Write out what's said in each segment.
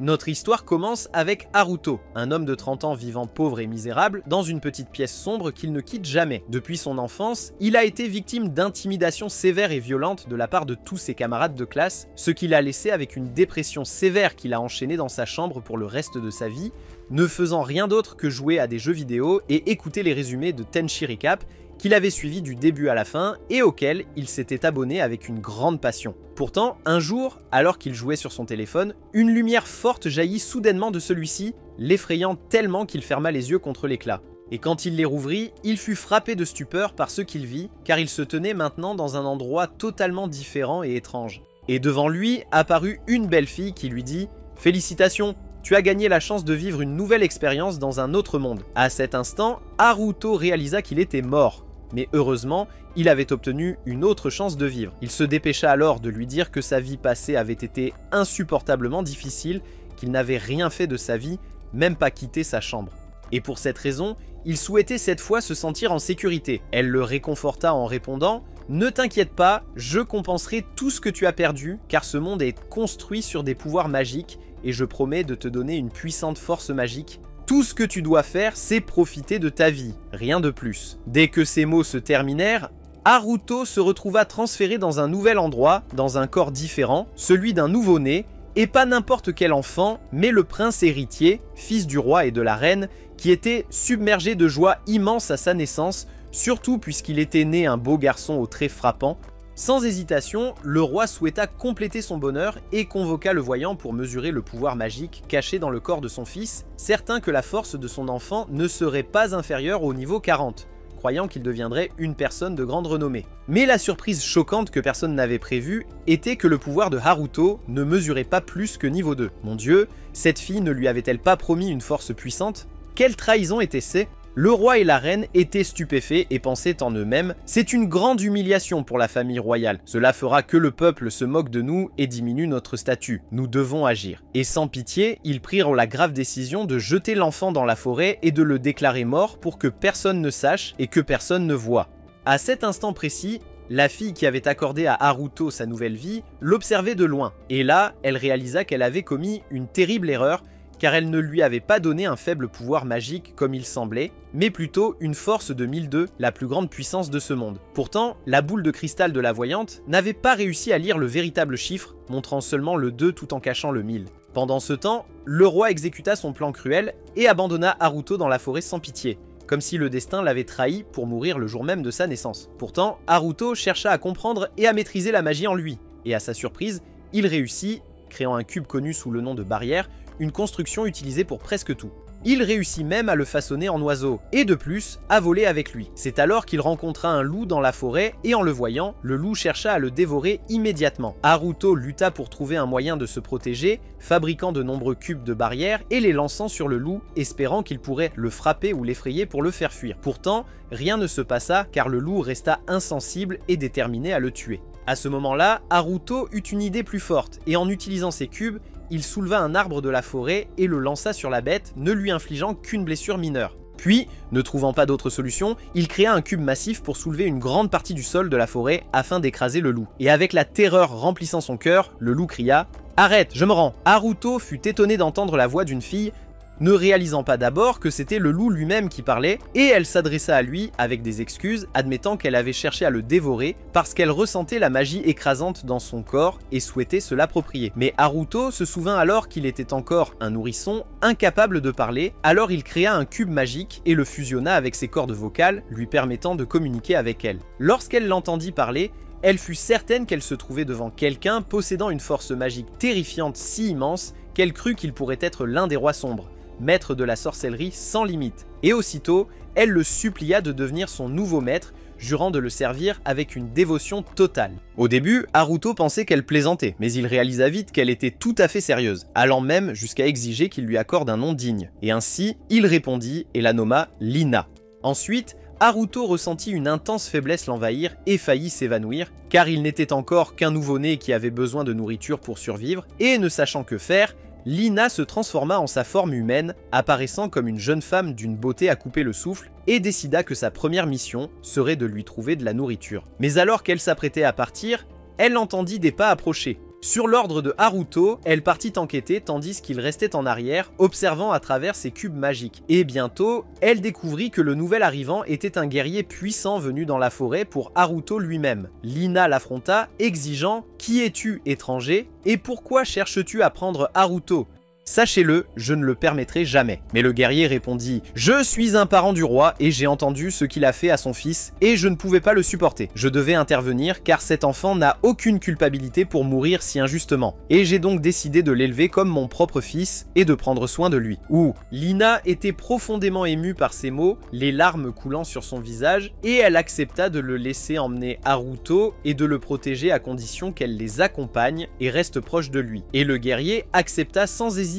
Notre histoire commence avec Haruto, un homme de 30 ans vivant pauvre et misérable dans une petite pièce sombre qu'il ne quitte jamais. Depuis son enfance, il a été victime d'intimidations sévères et violentes de la part de tous ses camarades de classe, ce qui l'a laissé avec une dépression sévère qu'il a enchaînée dans sa chambre pour le reste de sa vie, ne faisant rien d'autre que jouer à des jeux vidéo et écouter les résumés de Tenchi Recap qu'il avait suivi du début à la fin et auquel il s'était abonné avec une grande passion. Pourtant, un jour, alors qu'il jouait sur son téléphone, une lumière forte jaillit soudainement de celui-ci, l'effrayant tellement qu'il ferma les yeux contre l'éclat. Et quand il les rouvrit, il fut frappé de stupeur par ce qu'il vit, car il se tenait maintenant dans un endroit totalement différent et étrange. Et devant lui apparut une belle fille qui lui dit « Félicitations, tu as gagné la chance de vivre une nouvelle expérience dans un autre monde. » À cet instant, Haruto réalisa qu'il était mort. Mais heureusement, il avait obtenu une autre chance de vivre. Il se dépêcha alors de lui dire que sa vie passée avait été insupportablement difficile, qu'il n'avait rien fait de sa vie, même pas quitté sa chambre. Et pour cette raison, il souhaitait cette fois se sentir en sécurité. Elle le réconforta en répondant « Ne t'inquiète pas, je compenserai tout ce que tu as perdu, car ce monde est construit sur des pouvoirs magiques, et je promets de te donner une puissante force magique. Tout ce que tu dois faire, c'est profiter de ta vie, rien de plus. » Dès que ces mots se terminèrent, Haruto se retrouva transféré dans un nouvel endroit, dans un corps différent, celui d'un nouveau-né, et pas n'importe quel enfant, mais le prince héritier, fils du roi et de la reine, qui était submergé de joie immense à sa naissance, surtout puisqu'il était né un beau garçon aux traits frappants. Sans hésitation, le roi souhaita compléter son bonheur et convoqua le voyant pour mesurer le pouvoir magique caché dans le corps de son fils, certain que la force de son enfant ne serait pas inférieure au niveau 40, croyant qu'il deviendrait une personne de grande renommée. Mais la surprise choquante que personne n'avait prévue était que le pouvoir de Haruto ne mesurait pas plus que niveau 2. Mon Dieu, cette fille ne lui avait-elle pas promis une force puissante? Quelle trahison était-ce? Le roi et la reine étaient stupéfaits et pensaient en eux-mêmes « C'est une grande humiliation pour la famille royale. Cela fera que le peuple se moque de nous et diminue notre statut. Nous devons agir. » Et sans pitié, ils prirent la grave décision de jeter l'enfant dans la forêt et de le déclarer mort pour que personne ne sache et que personne ne voie. À cet instant précis, la fille qui avait accordé à Haruto sa nouvelle vie l'observait de loin. Et là, elle réalisa qu'elle avait commis une terrible erreur, car elle ne lui avait pas donné un faible pouvoir magique comme il semblait, mais plutôt une force de 1002, la plus grande puissance de ce monde. Pourtant, la boule de cristal de la voyante n'avait pas réussi à lire le véritable chiffre, montrant seulement le 2 tout en cachant le 1000. Pendant ce temps, le roi exécuta son plan cruel et abandonna Haruto dans la forêt sans pitié, comme si le destin l'avait trahi pour mourir le jour même de sa naissance. Pourtant, Haruto chercha à comprendre et à maîtriser la magie en lui, et à sa surprise, il réussit, créant un cube connu sous le nom de barrière, une construction utilisée pour presque tout. Il réussit même à le façonner en oiseau, et de plus, à voler avec lui. C'est alors qu'il rencontra un loup dans la forêt, et en le voyant, le loup chercha à le dévorer immédiatement. Haruto lutta pour trouver un moyen de se protéger, fabriquant de nombreux cubes de barrière et les lançant sur le loup, espérant qu'il pourrait le frapper ou l'effrayer pour le faire fuir. Pourtant, rien ne se passa, car le loup resta insensible et déterminé à le tuer. À ce moment-là, Haruto eut une idée plus forte, et en utilisant ses cubes, il souleva un arbre de la forêt et le lança sur la bête, ne lui infligeant qu'une blessure mineure. Puis, ne trouvant pas d'autre solution, il créa un cube massif pour soulever une grande partie du sol de la forêt afin d'écraser le loup. Et avec la terreur remplissant son cœur, le loup cria « Arrête, je me rends !» Haruto fut étonné d'entendre la voix d'une fille, ne réalisant pas d'abord que c'était le loup lui-même qui parlait, et elle s'adressa à lui avec des excuses, admettant qu'elle avait cherché à le dévorer parce qu'elle ressentait la magie écrasante dans son corps et souhaitait se l'approprier. Mais Haruto se souvint alors qu'il était encore un nourrisson, incapable de parler, alors il créa un cube magique et le fusionna avec ses cordes vocales, lui permettant de communiquer avec elle. Lorsqu'elle l'entendit parler, elle fut certaine qu'elle se trouvait devant quelqu'un possédant une force magique terrifiante si immense qu'elle crut qu'il pourrait être l'un des rois sombres, maître de la sorcellerie sans limite. Et aussitôt, elle le supplia de devenir son nouveau maître, jurant de le servir avec une dévotion totale. Au début, Haruto pensait qu'elle plaisantait, mais il réalisa vite qu'elle était tout à fait sérieuse, allant même jusqu'à exiger qu'il lui accorde un nom digne. Et ainsi, il répondit et la nomma Lina. Ensuite, Haruto ressentit une intense faiblesse l'envahir et faillit s'évanouir, car il n'était encore qu'un nouveau-né qui avait besoin de nourriture pour survivre, et ne sachant que faire, Lina se transforma en sa forme humaine, apparaissant comme une jeune femme d'une beauté à couper le souffle, et décida que sa première mission serait de lui trouver de la nourriture. Mais alors qu'elle s'apprêtait à partir, elle entendit des pas approcher. Sur l'ordre de Haruto, elle partit enquêter tandis qu'il restait en arrière, observant à travers ses cubes magiques. Et bientôt, elle découvrit que le nouvel arrivant était un guerrier puissant venu dans la forêt pour Haruto lui-même. Lina l'affronta, exigeant « Qui es-tu, étranger ? Et pourquoi cherches-tu à prendre Haruto ? Sachez-le, je ne le permettrai jamais. » Mais le guerrier répondit « Je suis un parent du roi et j'ai entendu ce qu'il a fait à son fils et je ne pouvais pas le supporter. Je devais intervenir car cet enfant n'a aucune culpabilité pour mourir si injustement. Et j'ai donc décidé de l'élever comme mon propre fils et de prendre soin de lui. » Ouh, Lina était profondément émue par ces mots, les larmes coulant sur son visage, et elle accepta de le laisser emmener Haruto et de le protéger à condition qu'elle les accompagne et reste proche de lui. Et le guerrier accepta sans hésitation.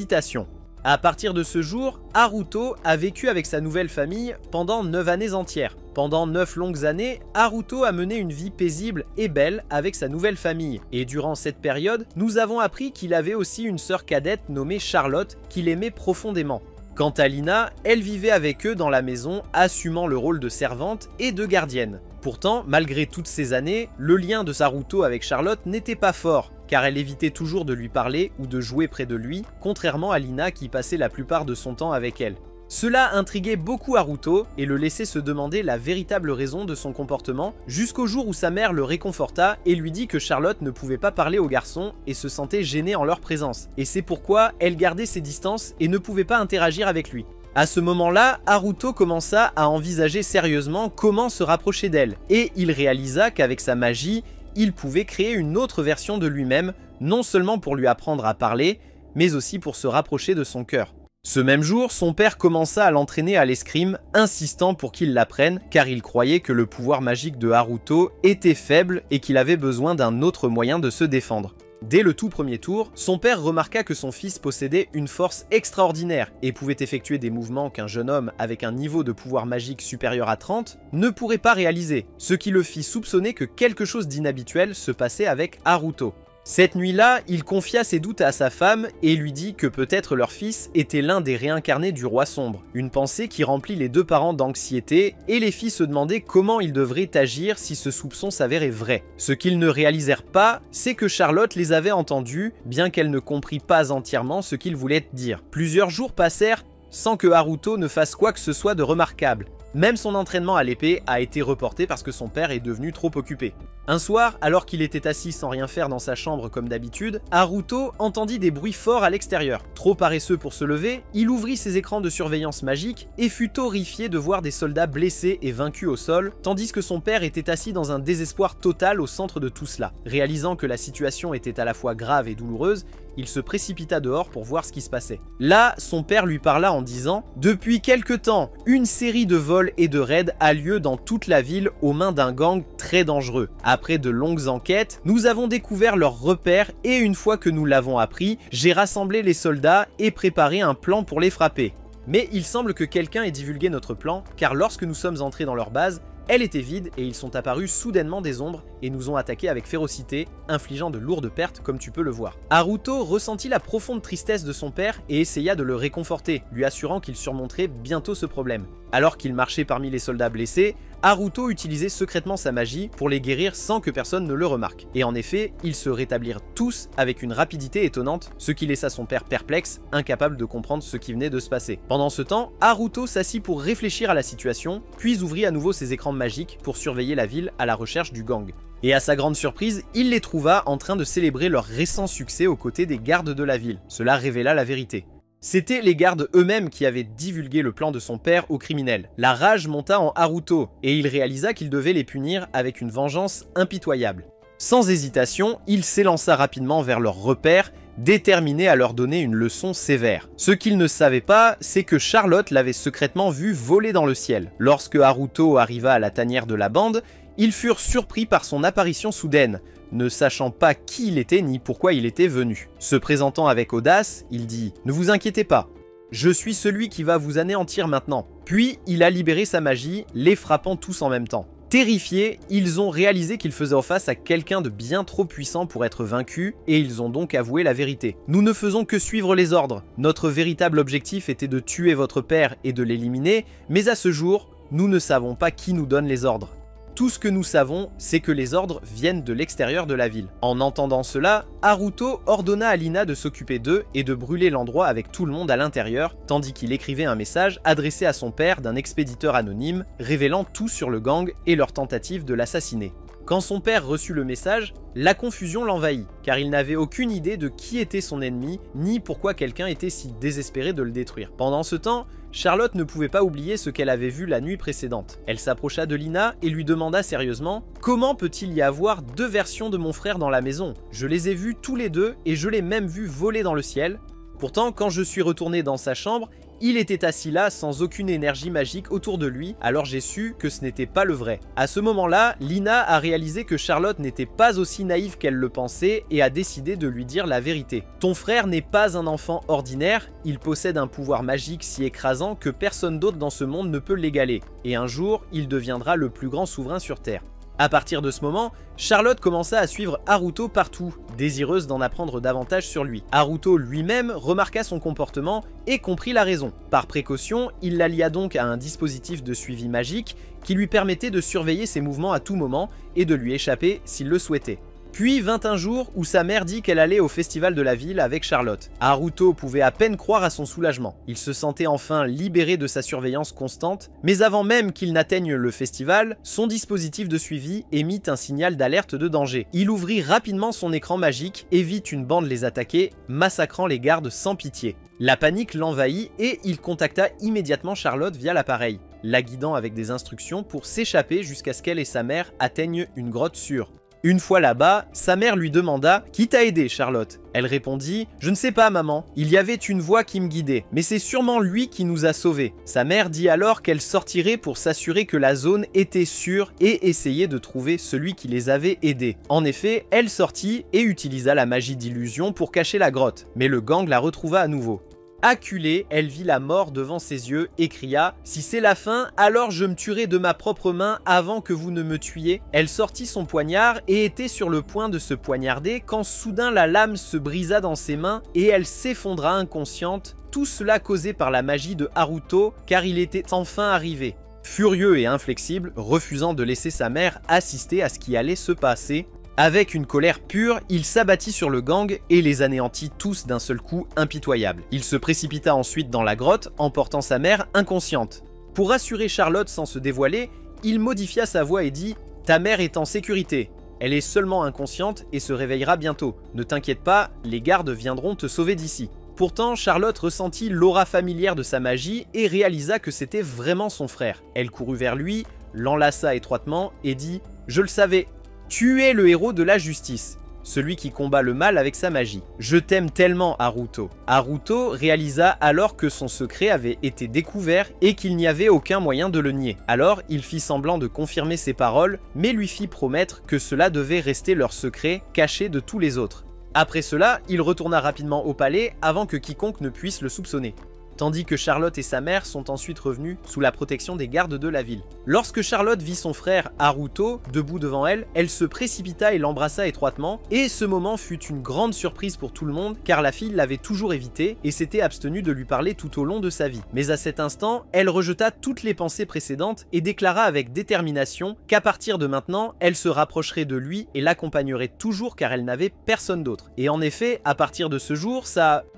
À partir de ce jour, Haruto a vécu avec sa nouvelle famille pendant 9 années entières. Pendant 9 longues années, Haruto a mené une vie paisible et belle avec sa nouvelle famille. Et durant cette période, nous avons appris qu'il avait aussi une sœur cadette nommée Charlotte qu'il aimait profondément. Quant à Lina, elle vivait avec eux dans la maison, assumant le rôle de servante et de gardienne. Pourtant, malgré toutes ces années, le lien de Haruto avec Charlotte n'était pas fort, car elle évitait toujours de lui parler ou de jouer près de lui, contrairement à Lina qui passait la plupart de son temps avec elle. Cela intriguait beaucoup Haruto et le laissait se demander la véritable raison de son comportement, jusqu'au jour où sa mère le réconforta et lui dit que Charlotte ne pouvait pas parler aux garçons et se sentait gênée en leur présence. Et c'est pourquoi elle gardait ses distances et ne pouvait pas interagir avec lui. À ce moment-là, Haruto commença à envisager sérieusement comment se rapprocher d'elle, et il réalisa qu'avec sa magie, il pouvait créer une autre version de lui-même, non seulement pour lui apprendre à parler, mais aussi pour se rapprocher de son cœur. Ce même jour, son père commença à l'entraîner à l'escrime, insistant pour qu'il l'apprenne, car il croyait que le pouvoir magique de Haruto était faible et qu'il avait besoin d'un autre moyen de se défendre. Dès le tout premier tour, son père remarqua que son fils possédait une force extraordinaire et pouvait effectuer des mouvements qu'un jeune homme avec un niveau de pouvoir magique supérieur à 30 ne pourrait pas réaliser, ce qui le fit soupçonner que quelque chose d'inhabituel se passait avec Haruto. Cette nuit-là, il confia ses doutes à sa femme et lui dit que peut-être leur fils était l'un des réincarnés du roi sombre. Une pensée qui remplit les deux parents d'anxiété et les filles se demandaient comment ils devraient agir si ce soupçon s'avérait vrai. Ce qu'ils ne réalisèrent pas, c'est que Charlotte les avait entendus, bien qu'elle ne comprit pas entièrement ce qu'ils voulaient dire. Plusieurs jours passèrent sans que Haruto ne fasse quoi que ce soit de remarquable. Même son entraînement à l'épée a été reporté parce que son père est devenu trop occupé. Un soir, alors qu'il était assis sans rien faire dans sa chambre comme d'habitude, Haruto entendit des bruits forts à l'extérieur. Trop paresseux pour se lever, il ouvrit ses écrans de surveillance magique et fut horrifié de voir des soldats blessés et vaincus au sol, tandis que son père était assis dans un désespoir total au centre de tout cela. Réalisant que la situation était à la fois grave et douloureuse, il se précipita dehors pour voir ce qui se passait. Là, son père lui parla en disant « Depuis quelque temps, une série de vols et de raids a lieu dans toute la ville aux mains d'un gang très dangereux. Après de longues enquêtes, nous avons découvert leurs repères et une fois que nous l'avons appris, j'ai rassemblé les soldats et préparé un plan pour les frapper. Mais il semble que quelqu'un ait divulgué notre plan, car lorsque nous sommes entrés dans leur base, elle était vide et ils sont apparus soudainement des ombres et nous ont attaqués avec férocité, infligeant de lourdes pertes comme tu peux le voir. Haruto ressentit la profonde tristesse de son père et essaya de le réconforter, lui assurant qu'il surmonterait bientôt ce problème. Alors qu'il marchait parmi les soldats blessés, Haruto utilisait secrètement sa magie pour les guérir sans que personne ne le remarque. Et en effet, ils se rétablirent tous avec une rapidité étonnante, ce qui laissa son père perplexe, incapable de comprendre ce qui venait de se passer. Pendant ce temps, Haruto s'assit pour réfléchir à la situation, puis ouvrit à nouveau ses écrans magiques pour surveiller la ville à la recherche du gang. Et à sa grande surprise, il les trouva en train de célébrer leur récent succès aux côtés des gardes de la ville. Cela révéla la vérité. C'étaient les gardes eux-mêmes qui avaient divulgué le plan de son père aux criminels. La rage monta en Haruto, et il réalisa qu'il devait les punir avec une vengeance impitoyable. Sans hésitation, il s'élança rapidement vers leurs repères, déterminé à leur donner une leçon sévère. Ce qu'il ne savait pas, c'est que Charlotte l'avait secrètement vu voler dans le ciel. Lorsque Haruto arriva à la tanière de la bande, ils furent surpris par son apparition soudaine, ne sachant pas qui il était ni pourquoi il était venu. Se présentant avec audace, il dit « Ne vous inquiétez pas, je suis celui qui va vous anéantir maintenant. » Puis il a libéré sa magie, les frappant tous en même temps. Terrifiés, ils ont réalisé qu'ils faisaient face à quelqu'un de bien trop puissant pour être vaincu, et ils ont donc avoué la vérité. « Nous ne faisons que suivre les ordres. Notre véritable objectif était de tuer votre père et de l'éliminer, mais à ce jour, nous ne savons pas qui nous donne les ordres. » Tout ce que nous savons, c'est que les ordres viennent de l'extérieur de la ville. En entendant cela, Haruto ordonna à Lina de s'occuper d'eux et de brûler l'endroit avec tout le monde à l'intérieur, tandis qu'il écrivait un message adressé à son père d'un expéditeur anonyme, révélant tout sur le gang et leur tentative de l'assassiner. Quand son père reçut le message, la confusion l'envahit, car il n'avait aucune idée de qui était son ennemi, ni pourquoi quelqu'un était si désespéré de le détruire. Pendant ce temps, Charlotte ne pouvait pas oublier ce qu'elle avait vu la nuit précédente. Elle s'approcha de Lina et lui demanda sérieusement « Comment peut-il y avoir deux versions de mon frère dans la maison? Je les ai vus tous les deux et je l'ai même vu voler dans le ciel. Pourtant, quand je suis retourné dans sa chambre, il était assis là sans aucune énergie magique autour de lui, alors j'ai su que ce n'était pas le vrai. » À ce moment-là, Lina a réalisé que Charlotte n'était pas aussi naïve qu'elle le pensait et a décidé de lui dire la vérité. « Ton frère n'est pas un enfant ordinaire, il possède un pouvoir magique si écrasant que personne d'autre dans ce monde ne peut l'égaler, et un jour, il deviendra le plus grand souverain sur Terre. » À partir de ce moment, Charlotte commença à suivre Haruto partout, désireuse d'en apprendre davantage sur lui. Haruto lui-même remarqua son comportement et comprit la raison. Par précaution, il la lia donc à un dispositif de suivi magique qui lui permettait de surveiller ses mouvements à tout moment et de lui échapper s'il le souhaitait. Puis vint un jour où sa mère dit qu'elle allait au festival de la ville avec Charlotte. Haruto pouvait à peine croire à son soulagement. Il se sentait enfin libéré de sa surveillance constante, mais avant même qu'il n'atteigne le festival, son dispositif de suivi émit un signal d'alerte de danger. Il ouvrit rapidement son écran magique et vit une bande les attaquer, massacrant les gardes sans pitié. La panique l'envahit et il contacta immédiatement Charlotte via l'appareil, la guidant avec des instructions pour s'échapper jusqu'à ce qu'elle et sa mère atteignent une grotte sûre. Une fois là-bas, sa mère lui demanda « Qui t'a aidé, Charlotte ?» Elle répondit « Je ne sais pas, maman. Il y avait une voix qui me guidait, mais c'est sûrement lui qui nous a sauvés. » Sa mère dit alors qu'elle sortirait pour s'assurer que la zone était sûre et essayer de trouver celui qui les avait aidés. En effet, elle sortit et utilisa la magie d'illusion pour cacher la grotte, mais le gang la retrouva à nouveau. Acculée, elle vit la mort devant ses yeux et cria « Si c'est la fin, alors je me tuerai de ma propre main avant que vous ne me tuiez. » Elle sortit son poignard et était sur le point de se poignarder quand soudain la lame se brisa dans ses mains et elle s'effondra inconsciente, tout cela causé par la magie de Haruto car il était enfin arrivé. Furieux et inflexible, refusant de laisser sa mère assister à ce qui allait se passer, avec une colère pure, il s'abattit sur le gang et les anéantit tous d'un seul coup impitoyable. Il se précipita ensuite dans la grotte, emportant sa mère inconsciente. Pour rassurer Charlotte sans se dévoiler, il modifia sa voix et dit « Ta mère est en sécurité. Elle est seulement inconsciente et se réveillera bientôt. Ne t'inquiète pas, les gardes viendront te sauver d'ici. » Pourtant, Charlotte ressentit l'aura familière de sa magie et réalisa que c'était vraiment son frère. Elle courut vers lui, l'enlaça étroitement et dit « Je le savais. Tu es le héros de la justice, celui qui combat le mal avec sa magie. Je t'aime tellement, Haruto. » Haruto réalisa alors que son secret avait été découvert et qu'il n'y avait aucun moyen de le nier. Alors, il fit semblant de confirmer ses paroles, mais lui fit promettre que cela devait rester leur secret, caché de tous les autres. Après cela, il retourna rapidement au palais avant que quiconque ne puisse le soupçonner. Tandis que Charlotte et sa mère sont ensuite revenus sous la protection des gardes de la ville. Lorsque Charlotte vit son frère Haruto debout devant elle, elle se précipita et l'embrassa étroitement, et ce moment fut une grande surprise pour tout le monde car la fille l'avait toujours évité et s'était abstenue de lui parler tout au long de sa vie. Mais à cet instant, elle rejeta toutes les pensées précédentes et déclara avec détermination qu'à partir de maintenant, elle se rapprocherait de lui et l'accompagnerait toujours car elle n'avait personne d'autre. Et en effet, à partir de ce jour,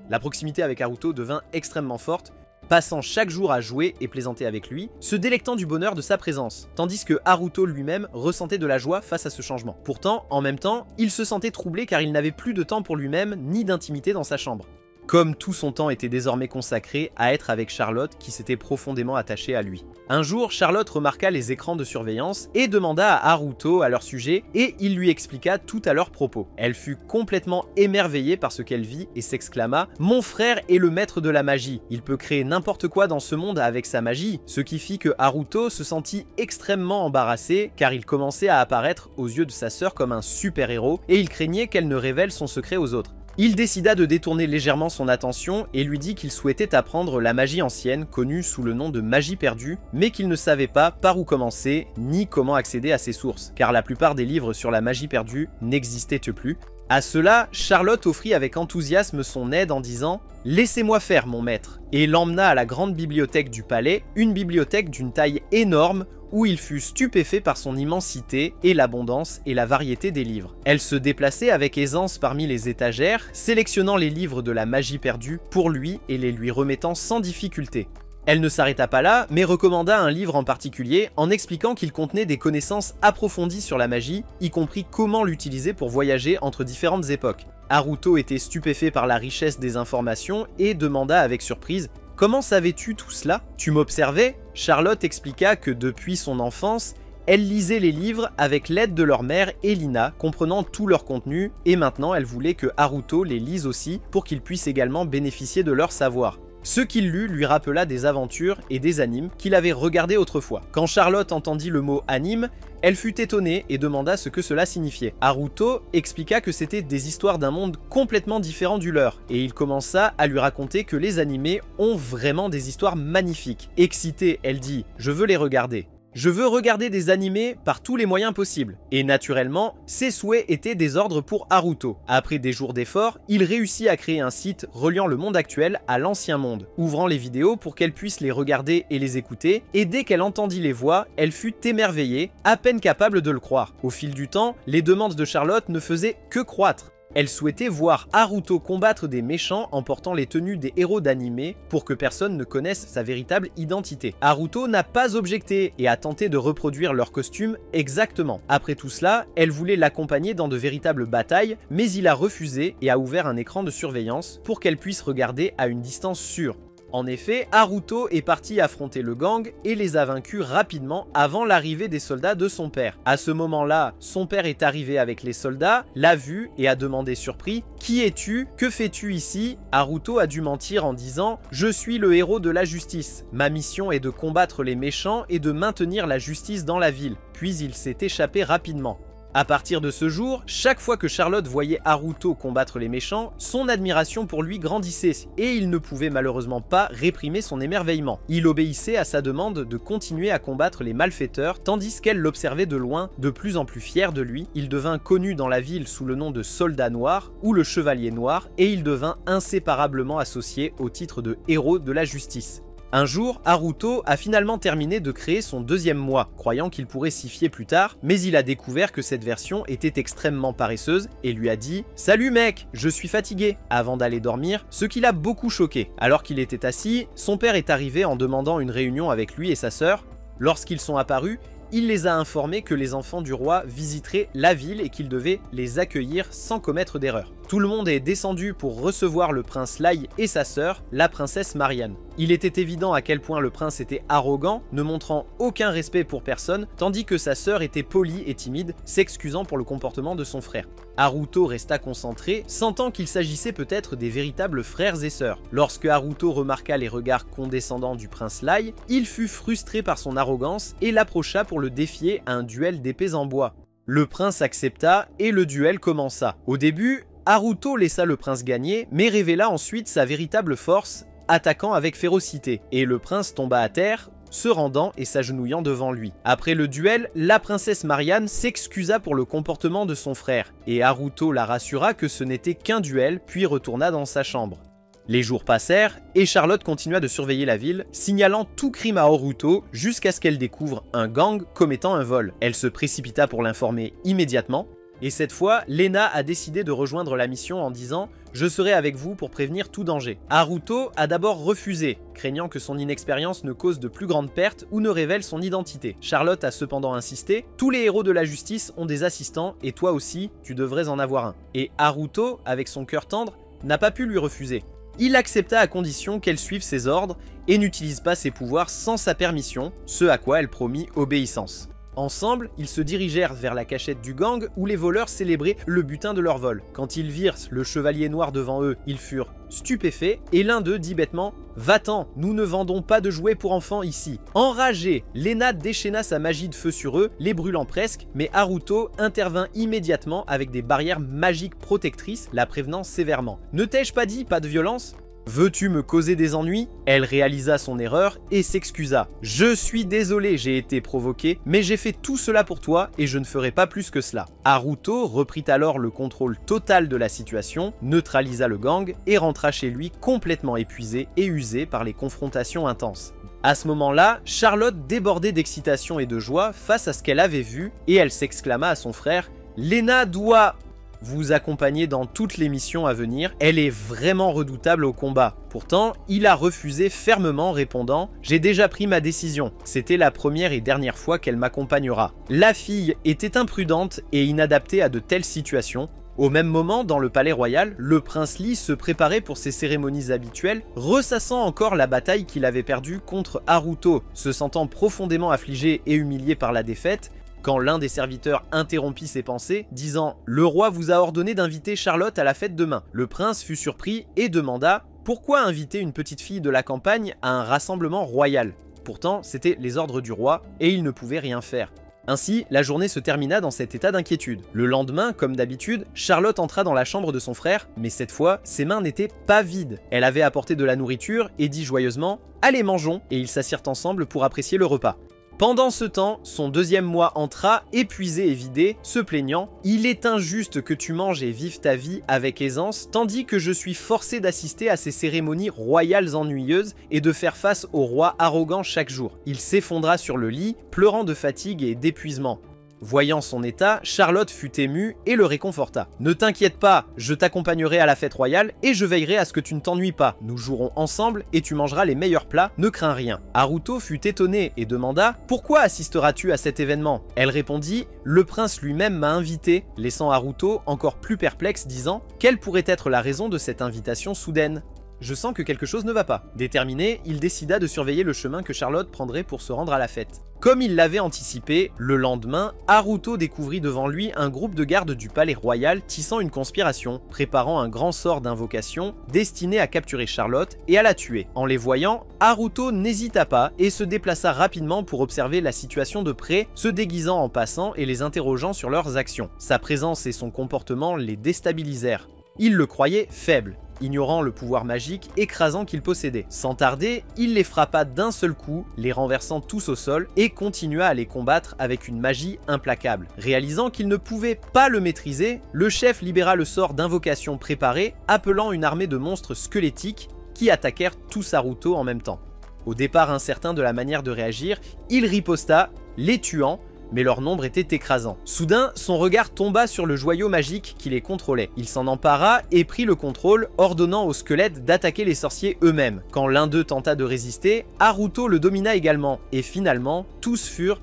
la proximité avec Haruto devint extrêmement forte, passant chaque jour à jouer et plaisanter avec lui, se délectant du bonheur de sa présence, tandis que Haruto lui-même ressentait de la joie face à ce changement. Pourtant, en même temps, il se sentait troublé car il n'avait plus de temps pour lui-même ni d'intimité dans sa chambre. Comme tout son temps était désormais consacré à être avec Charlotte qui s'était profondément attachée à lui. Un jour, Charlotte remarqua les écrans de surveillance et demanda à Haruto à leur sujet et il lui expliqua tout à leur propos. Elle fut complètement émerveillée par ce qu'elle vit et s'exclama « Mon frère est le maître de la magie, il peut créer n'importe quoi dans ce monde avec sa magie », ce qui fit que Haruto se sentit extrêmement embarrassé car il commençait à apparaître aux yeux de sa sœur comme un super-héros et il craignait qu'elle ne révèle son secret aux autres. Il décida de détourner légèrement son attention et lui dit qu'il souhaitait apprendre la magie ancienne, connue sous le nom de magie perdue, mais qu'il ne savait pas par où commencer, ni comment accéder à ses sources, car la plupart des livres sur la magie perdue n'existaient plus. À cela, Charlotte offrit avec enthousiasme son aide en disant « Laissez-moi faire, mon maître » et l'emmena à la grande bibliothèque du palais, une bibliothèque d'une taille énorme où il fut stupéfait par son immensité et l'abondance et la variété des livres. Elle se déplaçait avec aisance parmi les étagères, sélectionnant les livres de la magie perdue pour lui et les lui remettant sans difficulté. Elle ne s'arrêta pas là, mais recommanda un livre en particulier en expliquant qu'il contenait des connaissances approfondies sur la magie, y compris comment l'utiliser pour voyager entre différentes époques. Haruto était stupéfait par la richesse des informations et demanda avec surprise « Comment savais-tu tout cela? Tu m'observais ?» Charlotte expliqua que depuis son enfance, elle lisait les livres avec l'aide de leur mère Elina, comprenant tout leur contenu, et maintenant elle voulait que Haruto les lise aussi pour qu'il puisse également bénéficier de leur savoir. Ce qu'il lut lui rappela des aventures et des animes qu'il avait regardés autrefois. Quand Charlotte entendit le mot anime, elle fut étonnée et demanda ce que cela signifiait. Haruto expliqua que c'était des histoires d'un monde complètement différent du leur, et il commença à lui raconter que les animés ont vraiment des histoires magnifiques. Excitée, elle dit « Je veux les regarder ». Je veux regarder des animés par tous les moyens possibles. Et naturellement, ses souhaits étaient des ordres pour Haruto. Après des jours d'efforts, il réussit à créer un site reliant le monde actuel à l'ancien monde, ouvrant les vidéos pour qu'elle puisse les regarder et les écouter, et dès qu'elle entendit les voix, elle fut émerveillée, à peine capable de le croire. Au fil du temps, les demandes de Charlotte ne faisaient que croître. Elle souhaitait voir Haruto combattre des méchants en portant les tenues des héros d'animé pour que personne ne connaisse sa véritable identité. Haruto n'a pas objecté et a tenté de reproduire leurs costumes exactement. Après tout cela, elle voulait l'accompagner dans de véritables batailles, mais il a refusé et a ouvert un écran de surveillance pour qu'elle puisse regarder à une distance sûre. En effet, Haruto est parti affronter le gang et les a vaincus rapidement avant l'arrivée des soldats de son père. À ce moment-là, son père est arrivé avec les soldats, l'a vu et a demandé surpris « Qui es-tu? Que fais-tu ici ?» Haruto a dû mentir en disant « Je suis le héros de la justice. Ma mission est de combattre les méchants et de maintenir la justice dans la ville. » Puis il s'est échappé rapidement. À partir de ce jour, chaque fois que Charlotte voyait Haruto combattre les méchants, son admiration pour lui grandissait et il ne pouvait malheureusement pas réprimer son émerveillement. Il obéissait à sa demande de continuer à combattre les malfaiteurs tandis qu'elle l'observait de loin, de plus en plus fier de lui. Il devint connu dans la ville sous le nom de Soldat Noir ou le Chevalier Noir et il devint inséparablement associé au titre de héros de la justice. Un jour, Haruto a finalement terminé de créer son deuxième moi, croyant qu'il pourrait s'y fier plus tard, mais il a découvert que cette version était extrêmement paresseuse et lui a dit « Salut mec, je suis fatigué » avant d'aller dormir, ce qui l'a beaucoup choqué. Alors qu'il était assis, son père est arrivé en demandant une réunion avec lui et sa sœur. Lorsqu'ils sont apparus, il les a informés que les enfants du roi visiteraient la ville et qu'ils devaient les accueillir sans commettre d'erreur. Tout le monde est descendu pour recevoir le prince Lai et sa sœur, la princesse Marianne. Il était évident à quel point le prince était arrogant, ne montrant aucun respect pour personne, tandis que sa sœur était polie et timide, s'excusant pour le comportement de son frère. Haruto resta concentré, sentant qu'il s'agissait peut-être des véritables frères et sœurs. Lorsque Haruto remarqua les regards condescendants du prince Lai, il fut frustré par son arrogance et l'approcha pour le défier à un duel d'épées en bois. Le prince accepta et le duel commença. Au début, Haruto laissa le prince gagner, mais révéla ensuite sa véritable force, attaquant avec férocité, et le prince tomba à terre, se rendant et s'agenouillant devant lui. Après le duel, la princesse Marianne s'excusa pour le comportement de son frère, et Haruto la rassura que ce n'était qu'un duel, puis retourna dans sa chambre. Les jours passèrent, et Charlotte continua de surveiller la ville, signalant tout crime à Haruto jusqu'à ce qu'elle découvre un gang commettant un vol. Elle se précipita pour l'informer immédiatement, et cette fois, Lena a décidé de rejoindre la mission en disant « Je serai avec vous pour prévenir tout danger ». Haruto a d'abord refusé, craignant que son inexpérience ne cause de plus grandes pertes ou ne révèle son identité. Charlotte a cependant insisté « Tous les héros de la justice ont des assistants et toi aussi, tu devrais en avoir un ». Et Haruto, avec son cœur tendre, n'a pas pu lui refuser. Il accepta à condition qu'elle suive ses ordres et n'utilise pas ses pouvoirs sans sa permission, ce à quoi elle promit obéissance. Ensemble, ils se dirigèrent vers la cachette du gang où les voleurs célébraient le butin de leur vol. Quand ils virent le chevalier noir devant eux, ils furent stupéfaits et l'un d'eux dit bêtement « Va-t'en, nous ne vendons pas de jouets pour enfants ici ». Enragée, Lena déchaîna sa magie de feu sur eux, les brûlant presque, mais Haruto intervint immédiatement avec des barrières magiques protectrices, la prévenant sévèrement. « Ne t'ai-je pas dit pas de violence ?» Veux-tu me causer des ennuis? Elle réalisa son erreur et s'excusa. Je suis désolé, j'ai été provoqué, mais j'ai fait tout cela pour toi et je ne ferai pas plus que cela. Haruto reprit alors le contrôle total de la situation, neutralisa le gang et rentra chez lui complètement épuisé et usé par les confrontations intenses. À ce moment-là, Charlotte débordait d'excitation et de joie face à ce qu'elle avait vu et elle s'exclama à son frère « Lena doit vous accompagner dans toutes les missions à venir, elle est vraiment redoutable au combat. » Pourtant, il a refusé fermement, répondant « J'ai déjà pris ma décision, c'était la première et dernière fois qu'elle m'accompagnera. » La fille était imprudente et inadaptée à de telles situations. Au même moment, dans le palais royal, le prince Lee se préparait pour ses cérémonies habituelles, ressassant encore la bataille qu'il avait perdue contre Haruto, se sentant profondément affligé et humilié par la défaite, quand l'un des serviteurs interrompit ses pensées, disant « Le roi vous a ordonné d'inviter Charlotte à la fête demain. » Le prince fut surpris et demanda « Pourquoi inviter une petite fille de la campagne à un rassemblement royal ?» Pourtant, c'étaient les ordres du roi et il ne pouvait rien faire. Ainsi, la journée se termina dans cet état d'inquiétude. Le lendemain, comme d'habitude, Charlotte entra dans la chambre de son frère, mais cette fois, ses mains n'étaient pas vides. Elle avait apporté de la nourriture et dit joyeusement « Allez, mangeons !» et ils s'assirent ensemble pour apprécier le repas. Pendant ce temps, son deuxième mois entra, épuisé et vidé, se plaignant « Il est injuste que tu manges et vives ta vie avec aisance, tandis que je suis forcé d'assister à ces cérémonies royales ennuyeuses et de faire face au roi arrogant chaque jour. » Il s'effondra sur le lit, pleurant de fatigue et d'épuisement. Voyant son état, Charlotte fut émue et le réconforta. « Ne t'inquiète pas, je t'accompagnerai à la fête royale et je veillerai à ce que tu ne t'ennuies pas. Nous jouerons ensemble et tu mangeras les meilleurs plats, ne crains rien. » Haruto fut étonné et demanda « Pourquoi assisteras-tu à cet événement ?» Elle répondit « Le prince lui-même m'a invité », laissant Haruto encore plus perplexe, disant « Quelle pourrait être la raison de cette invitation soudaine ?» Je sens que quelque chose ne va pas. Déterminé, il décida de surveiller le chemin que Charlotte prendrait pour se rendre à la fête. Comme il l'avait anticipé, le lendemain, Haruto découvrit devant lui un groupe de gardes du palais royal tissant une conspiration, préparant un grand sort d'invocation destiné à capturer Charlotte et à la tuer. En les voyant, Haruto n'hésita pas et se déplaça rapidement pour observer la situation de près, se déguisant en passant et les interrogeant sur leurs actions. Sa présence et son comportement les déstabilisèrent. Il le croyait faible, ignorant le pouvoir magique écrasant qu'il possédait. Sans tarder, il les frappa d'un seul coup, les renversant tous au sol, et continua à les combattre avec une magie implacable. Réalisant qu'il ne pouvait pas le maîtriser, le chef libéra le sort d'invocation préparé, appelant une armée de monstres squelettiques qui attaquèrent tous Haruto en même temps. Au départ incertain de la manière de réagir, il riposta, les tuant, mais leur nombre était écrasant. Soudain, son regard tomba sur le joyau magique qui les contrôlait. Il s'en empara et prit le contrôle, ordonnant aux squelettes d'attaquer les sorciers eux-mêmes. Quand l'un d'eux tenta de résister, Haruto le domina également, et finalement, tous furent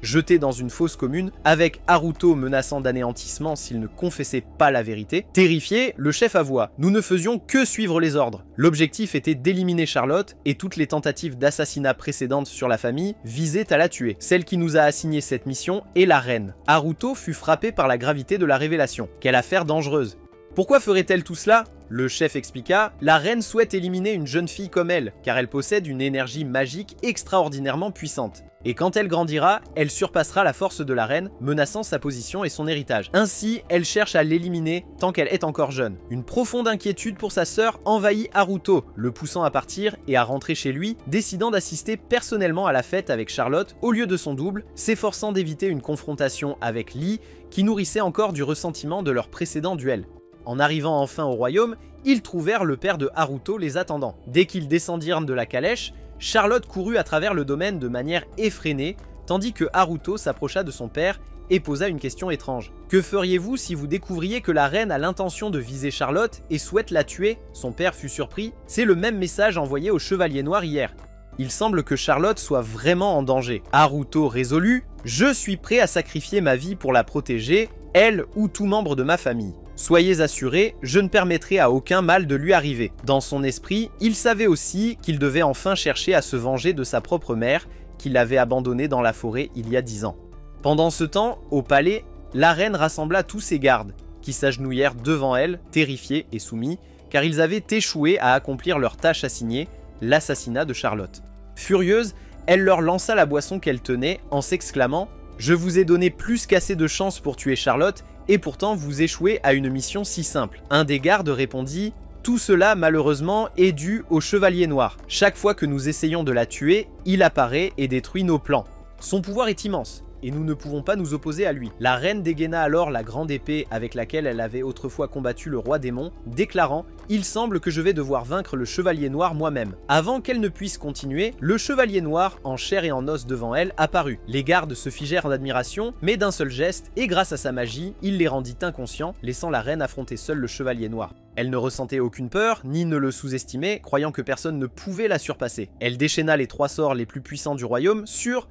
jetés dans une fosse commune, avec Haruto menaçant d'anéantissement s'il ne confessait pas la vérité. Terrifié, le chef avoua « Nous ne faisions que suivre les ordres. L'objectif était d'éliminer Charlotte, et toutes les tentatives d'assassinat précédentes sur la famille visaient à la tuer. Celle qui nous a assigné cette mission est la reine. » Haruto fut frappé par la gravité de la révélation. Quelle affaire dangereuse! Pourquoi ferait-elle tout cela? Le chef expliqua « La reine souhaite éliminer une jeune fille comme elle, car elle possède une énergie magique extraordinairement puissante. Et quand elle grandira, elle surpassera la force de la reine, menaçant sa position et son héritage. Ainsi, elle cherche à l'éliminer tant qu'elle est encore jeune. » Une profonde inquiétude pour sa sœur envahit Haruto, le poussant à partir et à rentrer chez lui, décidant d'assister personnellement à la fête avec Charlotte au lieu de son double, s'efforçant d'éviter une confrontation avec Lee, qui nourrissait encore du ressentiment de leur précédent duel. En arrivant enfin au royaume, ils trouvèrent le père de Haruto les attendant. Dès qu'ils descendirent de la calèche, Charlotte courut à travers le domaine de manière effrénée, tandis que Haruto s'approcha de son père et posa une question étrange. « Que feriez-vous si vous découvriez que la reine a l'intention de viser Charlotte et souhaite la tuer ?» Son père fut surpris. C'est le même message envoyé au Chevalier Noir hier. Il semble que Charlotte soit vraiment en danger. Haruto résolut « Je suis prêt à sacrifier ma vie pour la protéger, elle ou tout membre de ma famille. Soyez assurés, je ne permettrai à aucun mal de lui arriver. » Dans son esprit, il savait aussi qu'il devait enfin chercher à se venger de sa propre mère, qui l'avait abandonné dans la forêt il y a 10 ans. Pendant ce temps, au palais, la reine rassembla tous ses gardes, qui s'agenouillèrent devant elle, terrifiés et soumis, car ils avaient échoué à accomplir leur tâche assignée, l'assassinat de Charlotte. Furieuse, elle leur lança la boisson qu'elle tenait en s'exclamant « Je vous ai donné plus qu'assez de chance pour tuer Charlotte, et pourtant vous échouez à une mission si simple. » Un des gardes répondit « Tout cela, malheureusement, est dû au Chevalier Noir. Chaque fois que nous essayons de la tuer, il apparaît et détruit nos plans. Son pouvoir est immense, et nous ne pouvons pas nous opposer à lui. La reine dégaina alors la grande épée avec laquelle elle avait autrefois combattu le roi démon, déclarant « Il semble que je vais devoir vaincre le Chevalier Noir moi-même ». Avant qu'elle ne puisse continuer, le Chevalier Noir, en chair et en os devant elle, apparut. Les gardes se figèrent en admiration, mais d'un seul geste, et grâce à sa magie, il les rendit inconscients, laissant la reine affronter seule le Chevalier Noir. Elle ne ressentait aucune peur, ni ne le sous-estimait, croyant que personne ne pouvait la surpasser. Elle déchaîna les 3 sorts les plus puissants du royaume sur...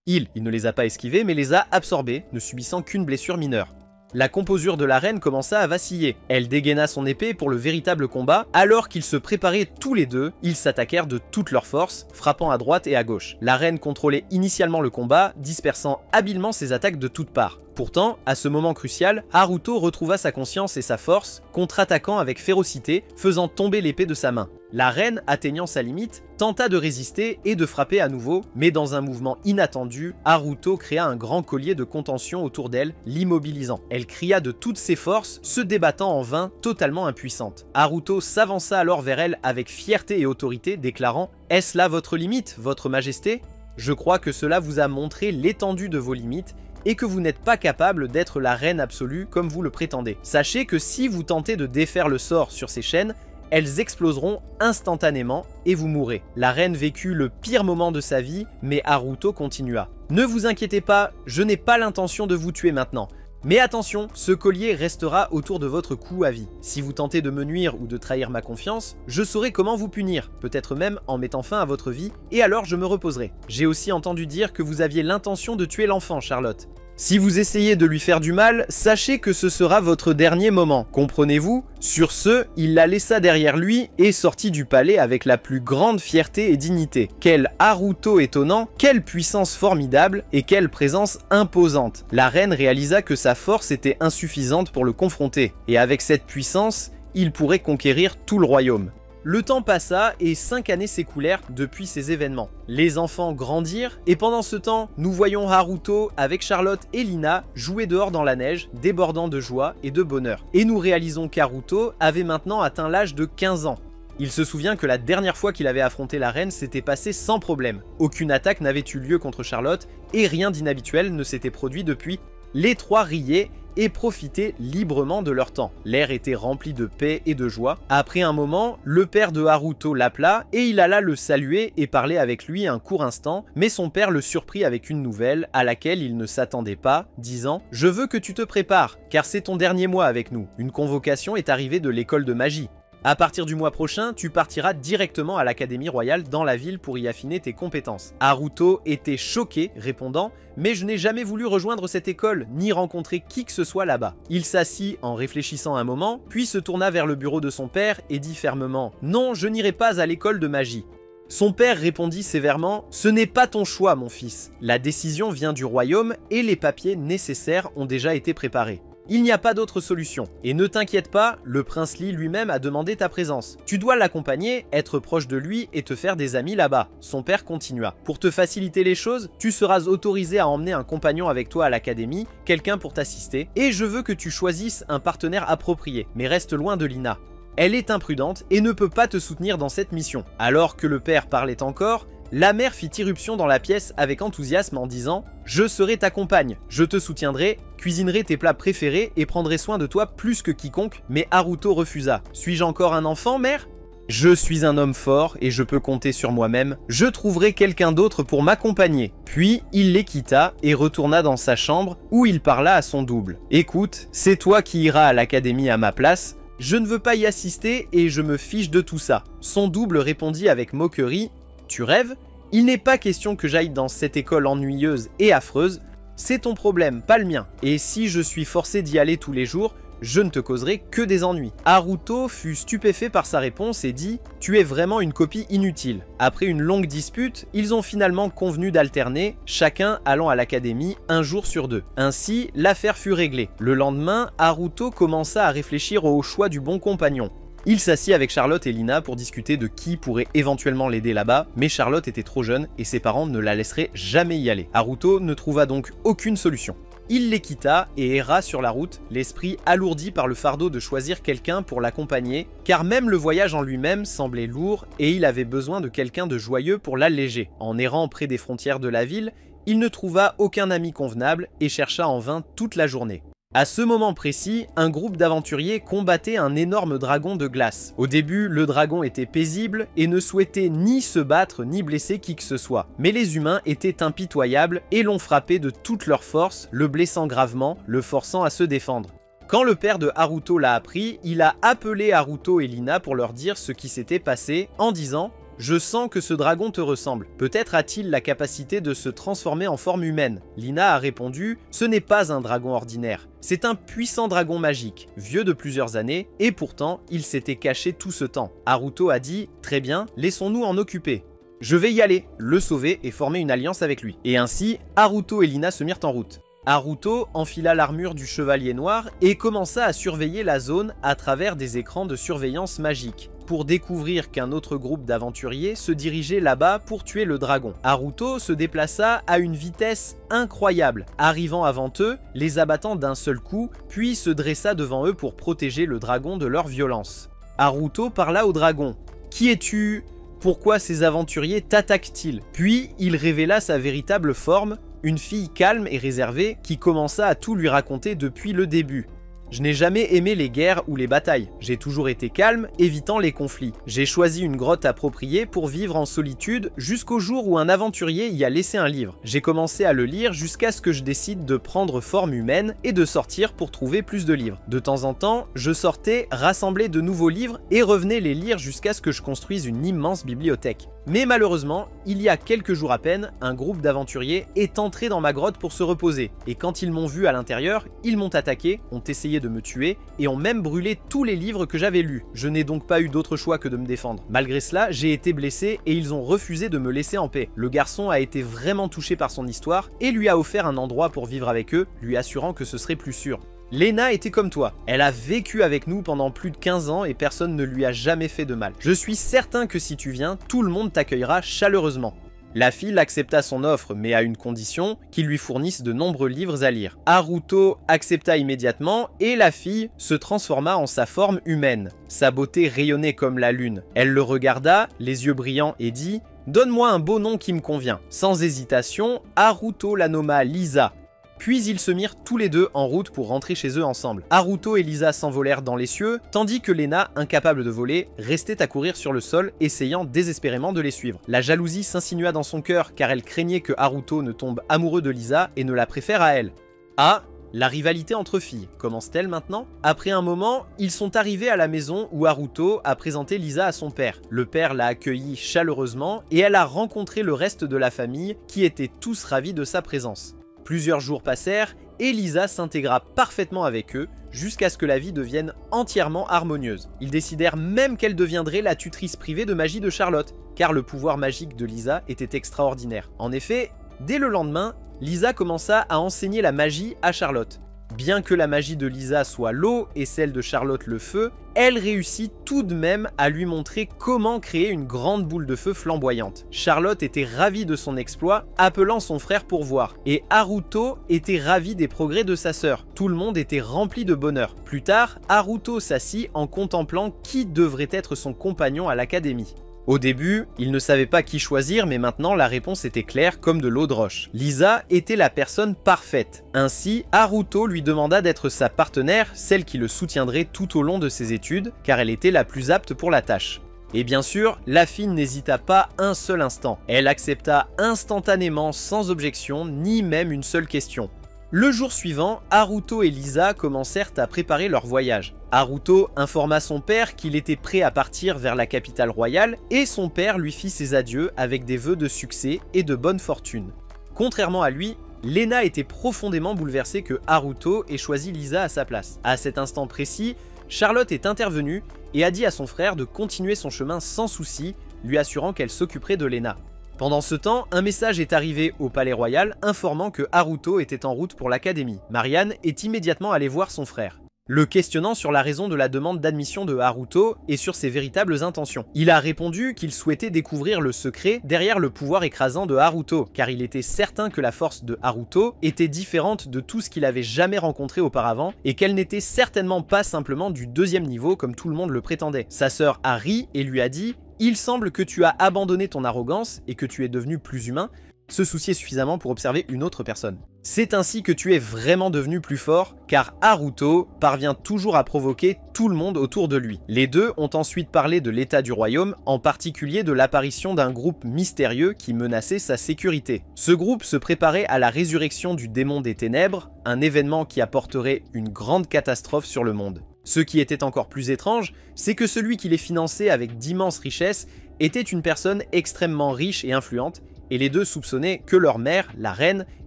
Il ne les a pas esquivés, mais les a absorbés, ne subissant qu'une blessure mineure. La composure de la reine commença à vaciller. Elle dégaina son épée pour le véritable combat. Alors qu'ils se préparaient tous les deux, ils s'attaquèrent de toutes leurs forces, frappant à droite et à gauche. La reine contrôlait initialement le combat, dispersant habilement ses attaques de toutes parts. Pourtant, à ce moment crucial, Haruto retrouva sa conscience et sa force, contre-attaquant avec férocité, faisant tomber l'épée de sa main. La reine, atteignant sa limite, tenta de résister et de frapper à nouveau, mais dans un mouvement inattendu, Haruto créa un grand collier de contention autour d'elle, l'immobilisant. Elle cria de toutes ses forces, se débattant en vain, totalement impuissante. Haruto s'avança alors vers elle avec fierté et autorité, déclarant « Est-ce là votre limite, votre majesté ? Je crois que cela vous a montré l'étendue de vos limites, et que vous n'êtes pas capable d'être la reine absolue comme vous le prétendez. Sachez que si vous tentez de défaire le sort sur ces chaînes, elles exploseront instantanément et vous mourrez. La reine vécut le pire moment de sa vie, mais Haruto continua. Ne vous inquiétez pas, je n'ai pas l'intention de vous tuer maintenant. Mais attention, ce collier restera autour de votre cou à vie. Si vous tentez de me nuire ou de trahir ma confiance, je saurai comment vous punir, peut-être même en mettant fin à votre vie, et alors je me reposerai. J'ai aussi entendu dire que vous aviez l'intention de tuer l'enfant, Charlotte. Si vous essayez de lui faire du mal, sachez que ce sera votre dernier moment, comprenez-vous? Sur ce, il la laissa derrière lui et sortit du palais avec la plus grande fierté et dignité. Quel Haruto étonnant, quelle puissance formidable et quelle présence imposante. La reine réalisa que sa force était insuffisante pour le confronter, et avec cette puissance, il pourrait conquérir tout le royaume. Le temps passa et 5 années s'écoulèrent depuis ces événements. Les enfants grandirent et pendant ce temps, nous voyons Haruto avec Charlotte et Lina jouer dehors dans la neige, débordant de joie et de bonheur. Et nous réalisons qu'Haruto avait maintenant atteint l'âge de 15 ans. Il se souvient que la dernière fois qu'il avait affronté la reine s'était passé sans problème. Aucune attaque n'avait eu lieu contre Charlotte et rien d'inhabituel ne s'était produit depuis. Les 3 riaient et profitaient librement de leur temps. L'air était rempli de paix et de joie. Après un moment, le père de Haruto l'appela et il alla le saluer et parler avec lui un court instant, mais son père le surprit avec une nouvelle à laquelle il ne s'attendait pas, disant « Je veux que tu te prépares, car c'est ton dernier mois avec nous. Une convocation est arrivée de l'école de magie. À partir du mois prochain, tu partiras directement à l'Académie Royale dans la ville pour y affiner tes compétences. » Haruto était choqué, répondant « Mais je n'ai jamais voulu rejoindre cette école, ni rencontrer qui que ce soit là-bas. » Il s'assit en réfléchissant un moment, puis se tourna vers le bureau de son père et dit fermement « Non, je n'irai pas à l'école de magie. » Son père répondit sévèrement « Ce n'est pas ton choix, mon fils. La décision vient du royaume et les papiers nécessaires ont déjà été préparés. Il n'y a pas d'autre solution. Et ne t'inquiète pas, le prince Lee lui-même a demandé ta présence. Tu dois l'accompagner, être proche de lui et te faire des amis là-bas. » Son père continua. « Pour te faciliter les choses, tu seras autorisé à emmener un compagnon avec toi à l'académie, quelqu'un pour t'assister, et je veux que tu choisisses un partenaire approprié, mais reste loin de Lina. Elle est imprudente et ne peut pas te soutenir dans cette mission. » Alors que le père parlait encore, la mère fit irruption dans la pièce avec enthousiasme en disant « Je serai ta compagne, je te soutiendrai, cuisinerai tes plats préférés et prendrai soin de toi plus que quiconque. » Mais Haruto refusa. « Suis-je encore un enfant, mère ? Je suis un homme fort et je peux compter sur moi-même. Je trouverai quelqu'un d'autre pour m'accompagner. » Puis il les quitta et retourna dans sa chambre où il parla à son double. « Écoute, c'est toi qui iras à l'académie à ma place. Je ne veux pas y assister et je me fiche de tout ça. » Son double répondit avec moquerie. Tu rêves? Il n'est pas question que j'aille dans cette école ennuyeuse et affreuse. C'est ton problème, pas le mien. Et si je suis forcé d'y aller tous les jours, je ne te causerai que des ennuis. Haruto fut stupéfait par sa réponse et dit « Tu es vraiment une copie inutile. » Après une longue dispute, ils ont finalement convenu d'alterner, chacun allant à l'académie un jour sur 2. Ainsi, l'affaire fut réglée. Le lendemain, Haruto commença à réfléchir au choix du bon compagnon. Il s'assit avec Charlotte et Lina pour discuter de qui pourrait éventuellement l'aider là-bas, mais Charlotte était trop jeune et ses parents ne la laisseraient jamais y aller. Haruto ne trouva donc aucune solution. Il les quitta et erra sur la route, l'esprit alourdi par le fardeau de choisir quelqu'un pour l'accompagner, car même le voyage en lui-même semblait lourd et il avait besoin de quelqu'un de joyeux pour l'alléger. En errant près des frontières de la ville, il ne trouva aucun ami convenable et chercha en vain toute la journée. À ce moment précis, un groupe d'aventuriers combattait un énorme dragon de glace. Au début, le dragon était paisible et ne souhaitait ni se battre ni blesser qui que ce soit. Mais les humains étaient impitoyables et l'ont frappé de toute leur force, le blessant gravement, le forçant à se défendre. Quand le père de Haruto l'a appris, il a appelé Haruto et Lina pour leur dire ce qui s'était passé en disant « Je sens que ce dragon te ressemble. Peut-être a-t-il la capacité de se transformer en forme humaine. » Lina a répondu « Ce n'est pas un dragon ordinaire. C'est un puissant dragon magique, vieux de plusieurs années, et pourtant, il s'était caché tout ce temps. » Haruto a dit « Très bien, laissons-nous en occuper. Je vais y aller, le sauver et former une alliance avec lui. » Et ainsi, Haruto et Lina se mirent en route. Haruto enfila l'armure du chevalier noir et commença à surveiller la zone à travers des écrans de surveillance magique, pour découvrir qu'un autre groupe d'aventuriers se dirigeait là-bas pour tuer le dragon. Haruto se déplaça à une vitesse incroyable, arrivant avant eux, les abattant d'un seul coup, puis se dressa devant eux pour protéger le dragon de leur violence. Haruto parla au dragon. « Qui es-tu ? Pourquoi ces aventuriers t'attaquent-ils » Puis il révéla sa véritable forme, une fille calme et réservée qui commença à tout lui raconter depuis le début. Je n'ai jamais aimé les guerres ou les batailles. J'ai toujours été calme, évitant les conflits. J'ai choisi une grotte appropriée pour vivre en solitude jusqu'au jour où un aventurier y a laissé un livre. J'ai commencé à le lire jusqu'à ce que je décide de prendre forme humaine et de sortir pour trouver plus de livres. De temps en temps, je sortais, rassemblais de nouveaux livres et revenais les lire jusqu'à ce que je construise une immense bibliothèque. Mais malheureusement, il y a quelques jours à peine, un groupe d'aventuriers est entré dans ma grotte pour se reposer. Et quand ils m'ont vu à l'intérieur, ils m'ont attaqué, ont essayé de me tuer et ont même brûlé tous les livres que j'avais lus. Je n'ai donc pas eu d'autre choix que de me défendre. Malgré cela, j'ai été blessé et ils ont refusé de me laisser en paix. Le garçon a été vraiment touché par son histoire et lui a offert un endroit pour vivre avec eux, lui assurant que ce serait plus sûr. Lena était comme toi, elle a vécu avec nous pendant plus de 15 ans et personne ne lui a jamais fait de mal. Je suis certain que si tu viens, tout le monde t'accueillera chaleureusement. La fille accepta son offre, mais à une condition, qu'il lui fournisse de nombreux livres à lire. Haruto accepta immédiatement et la fille se transforma en sa forme humaine. Sa beauté rayonnait comme la lune. Elle le regarda, les yeux brillants, et dit « Donne-moi un beau nom qui me convient. » Sans hésitation, Haruto la nomma Lisa. Puis ils se mirent tous les deux en route pour rentrer chez eux ensemble. Haruto et Lisa s'envolèrent dans les cieux, tandis que Lena, incapable de voler, restait à courir sur le sol, essayant désespérément de les suivre. La jalousie s'insinua dans son cœur, car elle craignait que Haruto ne tombe amoureux de Lisa et ne la préfère à elle. Ah, la rivalité entre filles, commence-t-elle maintenant? Après un moment, ils sont arrivés à la maison où Haruto a présenté Lisa à son père. Le père l'a accueillie chaleureusement et elle a rencontré le reste de la famille qui étaient tous ravis de sa présence. Plusieurs jours passèrent et Lisa s'intégra parfaitement avec eux jusqu'à ce que la vie devienne entièrement harmonieuse. Ils décidèrent même qu'elle deviendrait la tutrice privée de magie de Charlotte, car le pouvoir magique de Lisa était extraordinaire. En effet, dès le lendemain, Lisa commença à enseigner la magie à Charlotte. Bien que la magie de Lisa soit l'eau et celle de Charlotte le feu, elle réussit tout de même à lui montrer comment créer une grande boule de feu flamboyante. Charlotte était ravie de son exploit, appelant son frère pour voir, et Haruto était ravi des progrès de sa sœur. Tout le monde était rempli de bonheur. Plus tard, Haruto s'assit en contemplant qui devrait être son compagnon à l'académie. Au début, il ne savait pas qui choisir, mais maintenant la réponse était claire comme de l'eau de roche. Lisa était la personne parfaite. Ainsi, Haruto lui demanda d'être sa partenaire, celle qui le soutiendrait tout au long de ses études, car elle était la plus apte pour la tâche. Et bien sûr, la fille n'hésita pas un seul instant. Elle accepta instantanément, sans objection, ni même une seule question. Le jour suivant, Haruto et Lisa commencèrent à préparer leur voyage. Haruto informa son père qu'il était prêt à partir vers la capitale royale et son père lui fit ses adieux avec des vœux de succès et de bonne fortune. Contrairement à lui, Lena était profondément bouleversée que Haruto ait choisi Lisa à sa place. À cet instant précis, Charlotte est intervenue et a dit à son frère de continuer son chemin sans souci, lui assurant qu'elle s'occuperait de Lena. Pendant ce temps, un message est arrivé au palais royal informant que Haruto était en route pour l'académie. Marianne est immédiatement allée voir son frère. le questionnant sur la raison de la demande d'admission de Haruto et sur ses véritables intentions. Il a répondu qu'il souhaitait découvrir le secret derrière le pouvoir écrasant de Haruto, car il était certain que la force de Haruto était différente de tout ce qu'il avait jamais rencontré auparavant, et qu'elle n'était certainement pas simplement du deuxième niveau comme tout le monde le prétendait. Sa sœur a ri et lui a dit « Il semble que tu as abandonné ton arrogance et que tu es devenu plus humain, se soucier suffisamment pour observer une autre personne. C'est ainsi que tu es vraiment devenu plus fort, car Haruto parvient toujours à provoquer tout le monde autour de lui. » Les deux ont ensuite parlé de l'état du royaume, en particulier de l'apparition d'un groupe mystérieux qui menaçait sa sécurité. Ce groupe se préparait à la résurrection du démon des ténèbres, un événement qui apporterait une grande catastrophe sur le monde. Ce qui était encore plus étrange, c'est que celui qui les finançait avec d'immenses richesses était une personne extrêmement riche et influente, et les deux soupçonnaient que leur mère, la reine,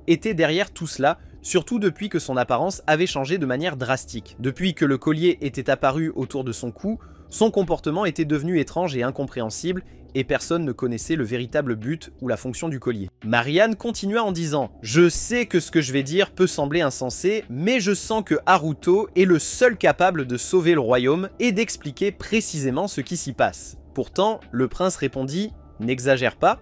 était derrière tout cela, surtout depuis que son apparence avait changé de manière drastique. Depuis que le collier était apparu autour de son cou, son comportement était devenu étrange et incompréhensible, et personne ne connaissait le véritable but ou la fonction du collier. Marianne continua en disant « Je sais que ce que je vais dire peut sembler insensé, mais je sens que Haruto est le seul capable de sauver le royaume et d'expliquer précisément ce qui s'y passe. » Pourtant, le prince répondit « N'exagère pas,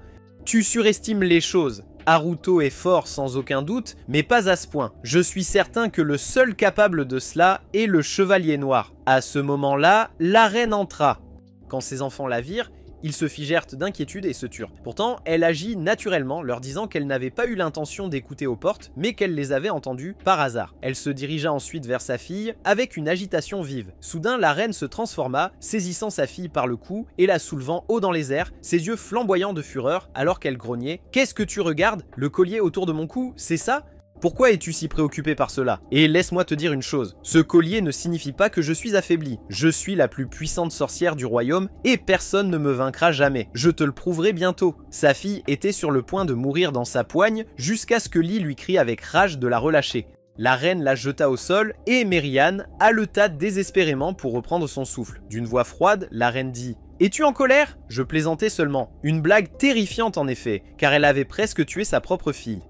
tu surestimes les choses. Haruto est fort sans aucun doute, mais pas à ce point. Je suis certain que le seul capable de cela est le chevalier noir. » À ce moment-là, la reine entra. Quand ses enfants la virent, ils se figèrent d'inquiétude et se turent. Pourtant, elle agit naturellement, leur disant qu'elle n'avait pas eu l'intention d'écouter aux portes, mais qu'elle les avait entendus par hasard. Elle se dirigea ensuite vers sa fille, avec une agitation vive. Soudain, la reine se transforma, saisissant sa fille par le cou et la soulevant haut dans les airs, ses yeux flamboyants de fureur, alors qu'elle grognait « Qu'est-ce que tu regardes? Le collier autour de mon cou, c'est ça ? Pourquoi es-tu si préoccupé par cela? Et laisse-moi te dire une chose, ce collier ne signifie pas que je suis affaibli. Je suis la plus puissante sorcière du royaume et personne ne me vaincra jamais. Je te le prouverai bientôt. » Sa fille était sur le point de mourir dans sa poigne jusqu'à ce que Lee lui crie avec rage de la relâcher. La reine la jeta au sol et Marianne haleta désespérément pour reprendre son souffle. D'une voix froide, la reine dit « Es-tu en colère ?» Je plaisantais seulement. Une blague terrifiante en effet, car elle avait presque tué sa propre fille.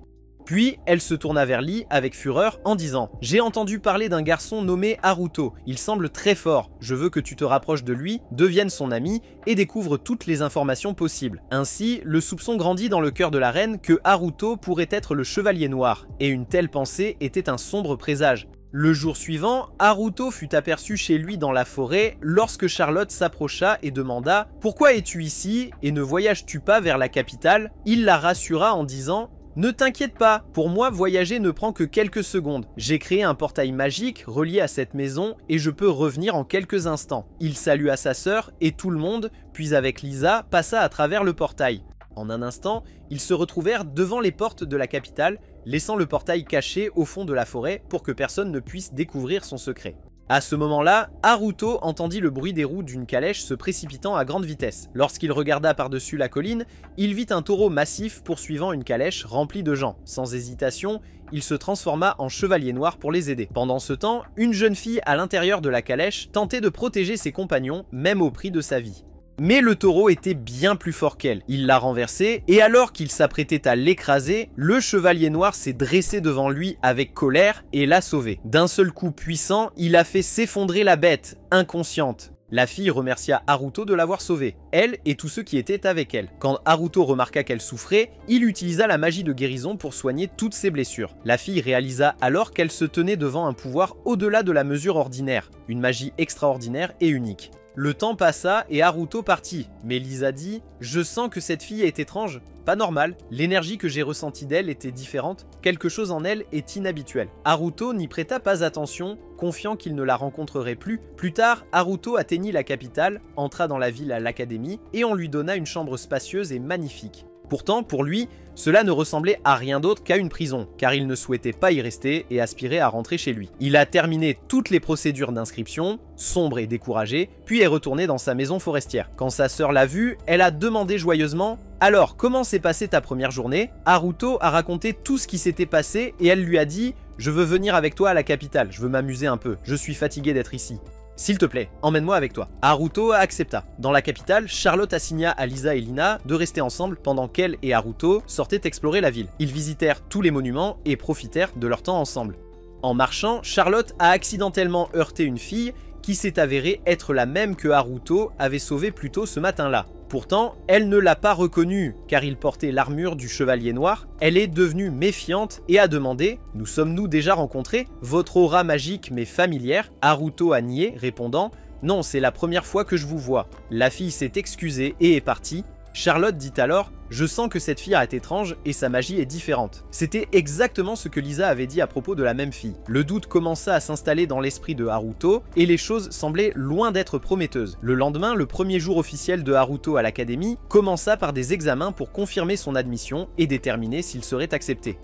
Puis, elle se tourna vers Lee avec fureur en disant « J'ai entendu parler d'un garçon nommé Haruto, il semble très fort, je veux que tu te rapproches de lui, deviennes son ami et découvre toutes les informations possibles. » Ainsi, le soupçon grandit dans le cœur de la reine que Haruto pourrait être le chevalier noir, et une telle pensée était un sombre présage. Le jour suivant, Haruto fut aperçu chez lui dans la forêt lorsque Charlotte s'approcha et demanda « Pourquoi es-tu ici et ne voyages-tu pas vers la capitale ?» Il la rassura en disant « Ne t'inquiète pas, pour moi voyager ne prend que quelques secondes. J'ai créé un portail magique relié à cette maison et je peux revenir en quelques instants. » Il salua sa sœur et tout le monde, puis avec Lisa, passa à travers le portail. En un instant, ils se retrouvèrent devant les portes de la capitale, laissant le portail caché au fond de la forêt pour que personne ne puisse découvrir son secret. À ce moment-là, Haruto entendit le bruit des roues d'une calèche se précipitant à grande vitesse. Lorsqu'il regarda par-dessus la colline, il vit un taureau massif poursuivant une calèche remplie de gens. Sans hésitation, il se transforma en chevalier noir pour les aider. Pendant ce temps, une jeune fille à l'intérieur de la calèche tentait de protéger ses compagnons, même au prix de sa vie. Mais le taureau était bien plus fort qu'elle. Il l'a renversé, et alors qu'il s'apprêtait à l'écraser, le chevalier noir s'est dressé devant lui avec colère et l'a sauvé. D'un seul coup puissant, il a fait s'effondrer la bête, inconsciente. La fille remercia Haruto de l'avoir sauvée, elle et tous ceux qui étaient avec elle. Quand Haruto remarqua qu'elle souffrait, il utilisa la magie de guérison pour soigner toutes ses blessures. La fille réalisa alors qu'elle se tenait devant un pouvoir au-delà de la mesure ordinaire, une magie extraordinaire et unique. Le temps passa et Haruto partit, mais Lisa dit « Je sens que cette fille est étrange, pas normale, l'énergie que j'ai ressentie d'elle était différente, quelque chose en elle est inhabituel. » Haruto n'y prêta pas attention, confiant qu'il ne la rencontrerait plus. Plus tard, Haruto atteignit la capitale, entra dans la ville à l'académie et on lui donna une chambre spacieuse et magnifique. Pourtant, pour lui, cela ne ressemblait à rien d'autre qu'à une prison, car il ne souhaitait pas y rester et aspirait à rentrer chez lui. Il a terminé toutes les procédures d'inscription, sombre et découragé, puis est retourné dans sa maison forestière. Quand sa sœur l'a vu, elle a demandé joyeusement « Alors, comment s'est passée ta première journée ?» Haruto a raconté tout ce qui s'était passé et elle lui a dit « Je veux venir avec toi à la capitale, je veux m'amuser un peu, je suis fatigué d'être ici. » S'il te plaît, emmène-moi avec toi. Haruto accepta. Dans la capitale, Charlotte assigna à Lisa et Lina de rester ensemble pendant qu'elle et Haruto sortaient explorer la ville. Ils visitèrent tous les monuments et profitèrent de leur temps ensemble. En marchant, Charlotte a accidentellement heurté une fille qui s'est avérée être la même que Haruto avait sauvée plus tôt ce matin-là. Pourtant, elle ne l'a pas reconnu car il portait l'armure du chevalier noir. Elle est devenue méfiante et a demandé « Nous sommes-nous déjà rencontrés? Votre aura magique m'est familière ?» Haruto a nié, répondant « Non, c'est la première fois que je vous vois. » La fille s'est excusée et est partie. Charlotte dit alors « Je sens que cette fille est étrange et sa magie est différente. » C'était exactement ce que Lisa avait dit à propos de la même fille. Le doute commença à s'installer dans l'esprit de Haruto et les choses semblaient loin d'être prometteuses. Le lendemain, le premier jour officiel de Haruto à l'académie commença par des examens pour confirmer son admission et déterminer s'il serait accepté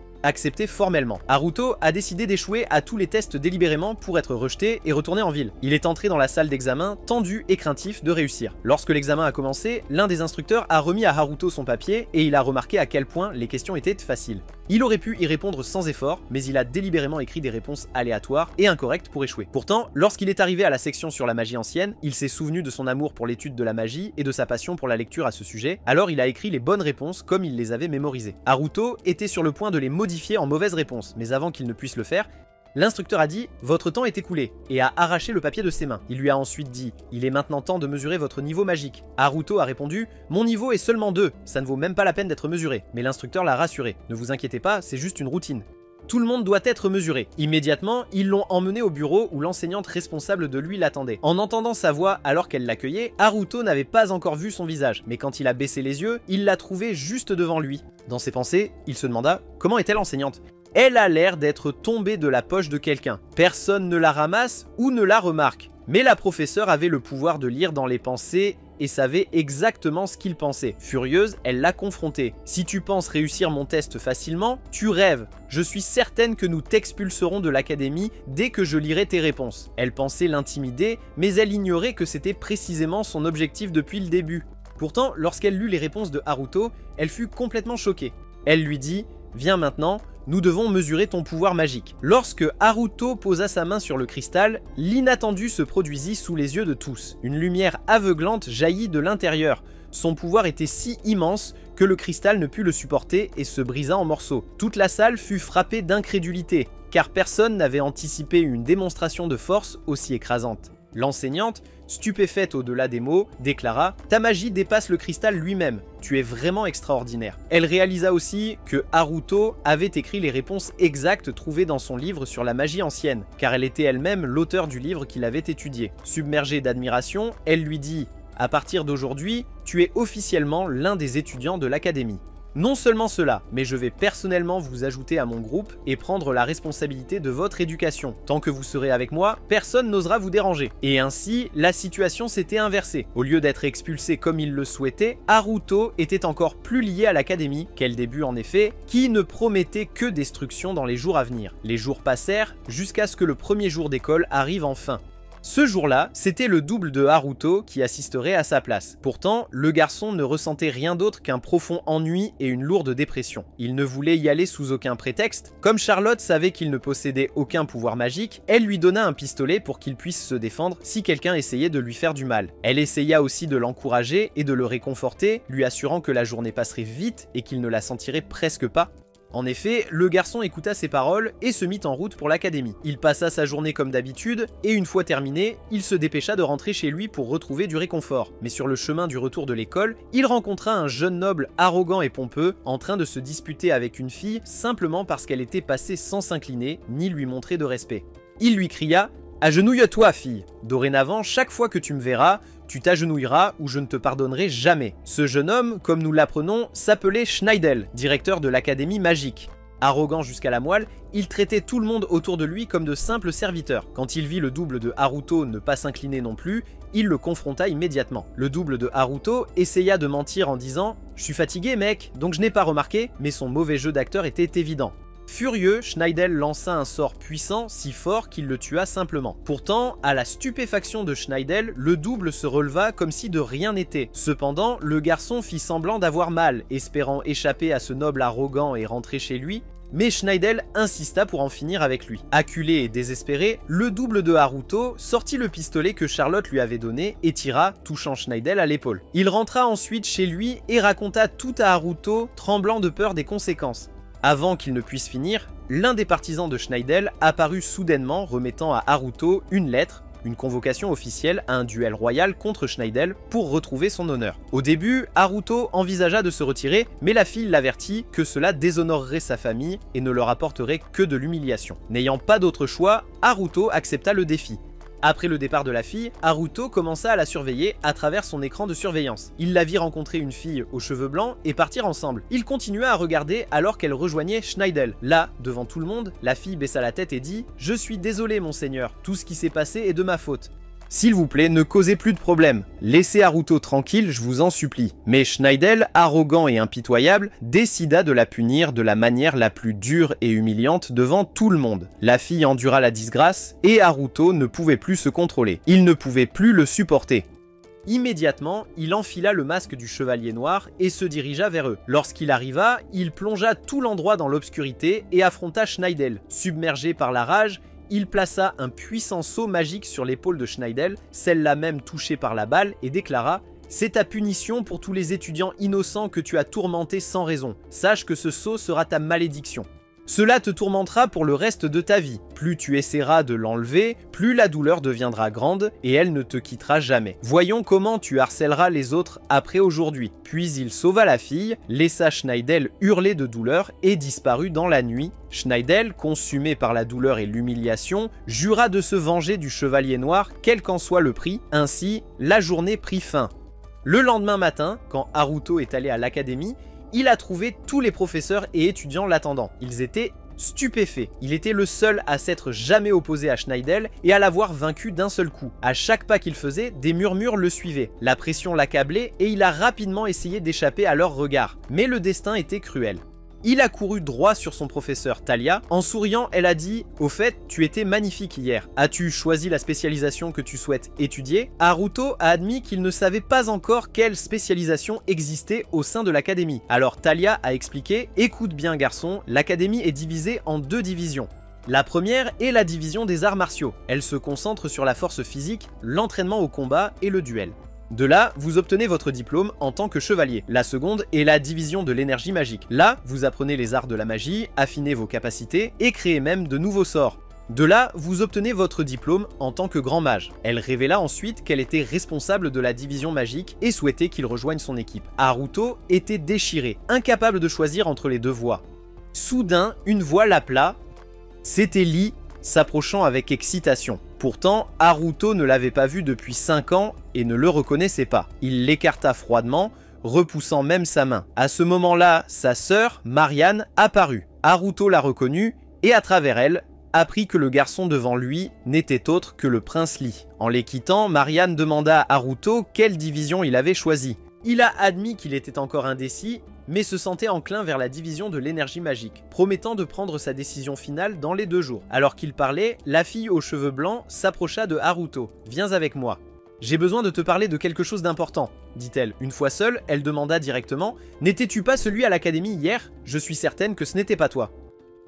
formellement. Haruto a décidé d'échouer à tous les tests délibérément pour être rejeté et retourner en ville. Il est entré dans la salle d'examen tendu et craintif de réussir. Lorsque l'examen a commencé, l'un des instructeurs a remis à Haruto son papier et il a remarqué à quel point les questions étaient faciles. Il aurait pu y répondre sans effort, mais il a délibérément écrit des réponses aléatoires et incorrectes pour échouer. Pourtant, lorsqu'il est arrivé à la section sur la magie ancienne, il s'est souvenu de son amour pour l'étude de la magie et de sa passion pour la lecture à ce sujet, alors il a écrit les bonnes réponses comme il les avait mémorisées. Haruto était sur le point de les modifier en mauvaises réponses, mais avant qu'il ne puisse le faire, l'instructeur a dit « Votre temps est écoulé » et a arraché le papier de ses mains. Il lui a ensuite dit « Il est maintenant temps de mesurer votre niveau magique ». Haruto a répondu « Mon niveau est seulement 2, ça ne vaut même pas la peine d'être mesuré ». Mais l'instructeur l'a rassuré « Ne vous inquiétez pas, c'est juste une routine ». Tout le monde doit être mesuré. Immédiatement, ils l'ont emmené au bureau où l'enseignante responsable de lui l'attendait. En entendant sa voix alors qu'elle l'accueillait, Haruto n'avait pas encore vu son visage, mais quand il a baissé les yeux, il l'a trouvée juste devant lui. Dans ses pensées, il se demanda « Comment est-elle enseignante ?» Elle a l'air d'être tombée de la poche de quelqu'un. Personne ne la ramasse ou ne la remarque. Mais la professeure avait le pouvoir de lire dans les pensées et savait exactement ce qu'il pensait. Furieuse, elle l'a confronté. « Si tu penses réussir mon test facilement, tu rêves. Je suis certaine que nous t'expulserons de l'académie dès que je lirai tes réponses. » Elle pensait l'intimider, mais elle ignorait que c'était précisément son objectif depuis le début. Pourtant, lorsqu'elle lut les réponses de Haruto, elle fut complètement choquée. Elle lui dit « Viens maintenant, nous devons mesurer ton pouvoir magique. » Lorsque Haruto posa sa main sur le cristal, l'inattendu se produisit sous les yeux de tous. Une lumière aveuglante jaillit de l'intérieur. Son pouvoir était si immense que le cristal ne put le supporter et se brisa en morceaux. Toute la salle fut frappée d'incrédulité, car personne n'avait anticipé une démonstration de force aussi écrasante. L'enseignante, stupéfaite au-delà des mots, déclara « Ta magie dépasse le cristal lui-même, tu es vraiment extraordinaire. » Elle réalisa aussi que Haruto avait écrit les réponses exactes trouvées dans son livre sur la magie ancienne, car elle était elle-même l'auteur du livre qu'il avait étudié. Submergée d'admiration, elle lui dit « À partir d'aujourd'hui, tu es officiellement l'un des étudiants de l'académie. » Non seulement cela, mais je vais personnellement vous ajouter à mon groupe et prendre la responsabilité de votre éducation. Tant que vous serez avec moi, personne n'osera vous déranger. Et ainsi, la situation s'était inversée. Au lieu d'être expulsé comme il le souhaitait, Haruto était encore plus lié à l'académie, quel début en effet, qui ne promettait que destruction dans les jours à venir. Les jours passèrent jusqu'à ce que le premier jour d'école arrive enfin. Ce jour-là, c'était le double de Haruto qui assisterait à sa place. Pourtant, le garçon ne ressentait rien d'autre qu'un profond ennui et une lourde dépression. Il ne voulait y aller sous aucun prétexte. Comme Charlotte savait qu'il ne possédait aucun pouvoir magique, elle lui donna un pistolet pour qu'il puisse se défendre si quelqu'un essayait de lui faire du mal. Elle essaya aussi de l'encourager et de le réconforter, lui assurant que la journée passerait vite et qu'il ne la sentirait presque pas. En effet, le garçon écouta ses paroles et se mit en route pour l'académie. Il passa sa journée comme d'habitude, et une fois terminé, il se dépêcha de rentrer chez lui pour retrouver du réconfort. Mais sur le chemin du retour de l'école, il rencontra un jeune noble arrogant et pompeux, en train de se disputer avec une fille simplement parce qu'elle était passée sans s'incliner, ni lui montrer de respect. Il lui cria « Agenouille-toi, fille. Dorénavant, chaque fois que tu me verras, tu t'agenouilleras ou je ne te pardonnerai jamais. » Ce jeune homme, comme nous l'apprenons, s'appelait Schneidel, directeur de l'académie magique. Arrogant jusqu'à la moelle, il traitait tout le monde autour de lui comme de simples serviteurs. Quand il vit le double de Haruto ne pas s'incliner non plus, il le confronta immédiatement. Le double de Haruto essaya de mentir en disant « Je suis fatigué mec, donc je n'ai pas remarqué », mais son mauvais jeu d'acteur était évident. Furieux, Schneidel lança un sort puissant si fort qu'il le tua simplement. Pourtant, à la stupéfaction de Schneidel, le double se releva comme si de rien n'était. Cependant, le garçon fit semblant d'avoir mal, espérant échapper à ce noble arrogant et rentrer chez lui, mais Schneidel insista pour en finir avec lui. Acculé et désespéré, le double de Haruto sortit le pistolet que Charlotte lui avait donné et tira, touchant Schneidel à l'épaule. Il rentra ensuite chez lui et raconta tout à Haruto, tremblant de peur des conséquences. Avant qu'il ne puisse finir, l'un des partisans de Schneidel apparut soudainement remettant à Haruto une lettre, une convocation officielle à un duel royal contre Schneidel pour retrouver son honneur. Au début, Haruto envisagea de se retirer, mais la fille l'avertit que cela déshonorerait sa famille et ne leur apporterait que de l'humiliation. N'ayant pas d'autre choix, Haruto accepta le défi. Après le départ de la fille, Haruto commença à la surveiller à travers son écran de surveillance. Il la vit rencontrer une fille aux cheveux blancs et partir ensemble. Il continua à regarder alors qu'elle rejoignait Schneidel. Là, devant tout le monde, la fille baissa la tête et dit « Je suis désolé mon seigneur, tout ce qui s'est passé est de ma faute. » S'il vous plaît, ne causez plus de problèmes. Laissez Haruto tranquille, je vous en supplie. Mais Schneidel, arrogant et impitoyable, décida de la punir de la manière la plus dure et humiliante devant tout le monde. La fille endura la disgrâce et Haruto ne pouvait plus se contrôler. Il ne pouvait plus le supporter. Immédiatement, il enfila le masque du chevalier noir et se dirigea vers eux. Lorsqu'il arriva, il plongea tout l'endroit dans l'obscurité et affronta Schneidel. Submergé par la rage, il plaça un puissant sceau magique sur l'épaule de Schneidel, celle-là même touchée par la balle, et déclara « C'est ta punition pour tous les étudiants innocents que tu as tourmentés sans raison. Sache que ce sceau sera ta malédiction. Cela te tourmentera pour le reste de ta vie. Plus tu essaieras de l'enlever, plus la douleur deviendra grande et elle ne te quittera jamais. Voyons comment tu harcèleras les autres après aujourd'hui. » Puis il sauva la fille, laissa Schneidel hurler de douleur et disparut dans la nuit. Schneidel, consumé par la douleur et l'humiliation, jura de se venger du chevalier noir, quel qu'en soit le prix. Ainsi, la journée prit fin. Le lendemain matin, quand Haruto est allé à l'académie, il a trouvé tous les professeurs et étudiants l'attendant. Ils étaient stupéfaits. Il était le seul à s'être jamais opposé à Schneidel et à l'avoir vaincu d'un seul coup. À chaque pas qu'il faisait, des murmures le suivaient. La pression l'accablait et il a rapidement essayé d'échapper à leurs regards. Mais le destin était cruel. Il a couru droit sur son professeur Thalia. En souriant, elle a dit « Au fait, tu étais magnifique hier. As-tu choisi la spécialisation que tu souhaites étudier ?» Haruto a admis qu'il ne savait pas encore quelle spécialisation existait au sein de l'académie. Alors Thalia a expliqué « Écoute bien garçon, l'académie est divisée en deux divisions. La première est la division des arts martiaux. Elle se concentre sur la force physique, l'entraînement au combat et le duel. De là, vous obtenez votre diplôme en tant que chevalier. La seconde est la division de l'énergie magique. Là, vous apprenez les arts de la magie, affinez vos capacités et créez même de nouveaux sorts. De là, vous obtenez votre diplôme en tant que grand mage. Elle révéla ensuite qu'elle était responsable de la division magique et souhaitait qu'il rejoigne son équipe. Haruto était déchiré, incapable de choisir entre les deux voies. Soudain, une voix l'appela. C'était Lee, s'approchant avec excitation. Pourtant, Haruto ne l'avait pas vu depuis 5 ans et ne le reconnaissait pas. Il l'écarta froidement, repoussant même sa main. À ce moment-là, sa sœur, Marianne, apparut. Haruto la reconnut et à travers elle, apprit que le garçon devant lui n'était autre que le prince Lee. En les quittant, Marianne demanda à Haruto quelle division il avait choisi. Il a admis qu'il était encore indécis, mais se sentait enclin vers la division de l'énergie magique, promettant de prendre sa décision finale dans les 2 jours. Alors qu'il parlait, la fille aux cheveux blancs s'approcha de Haruto. « Viens avec moi. J'ai besoin de te parler de quelque chose d'important, » dit-elle. Une fois seule, elle demanda directement « N'étais-tu pas celui à l'académie hier ? Je suis certaine que ce n'était pas toi. »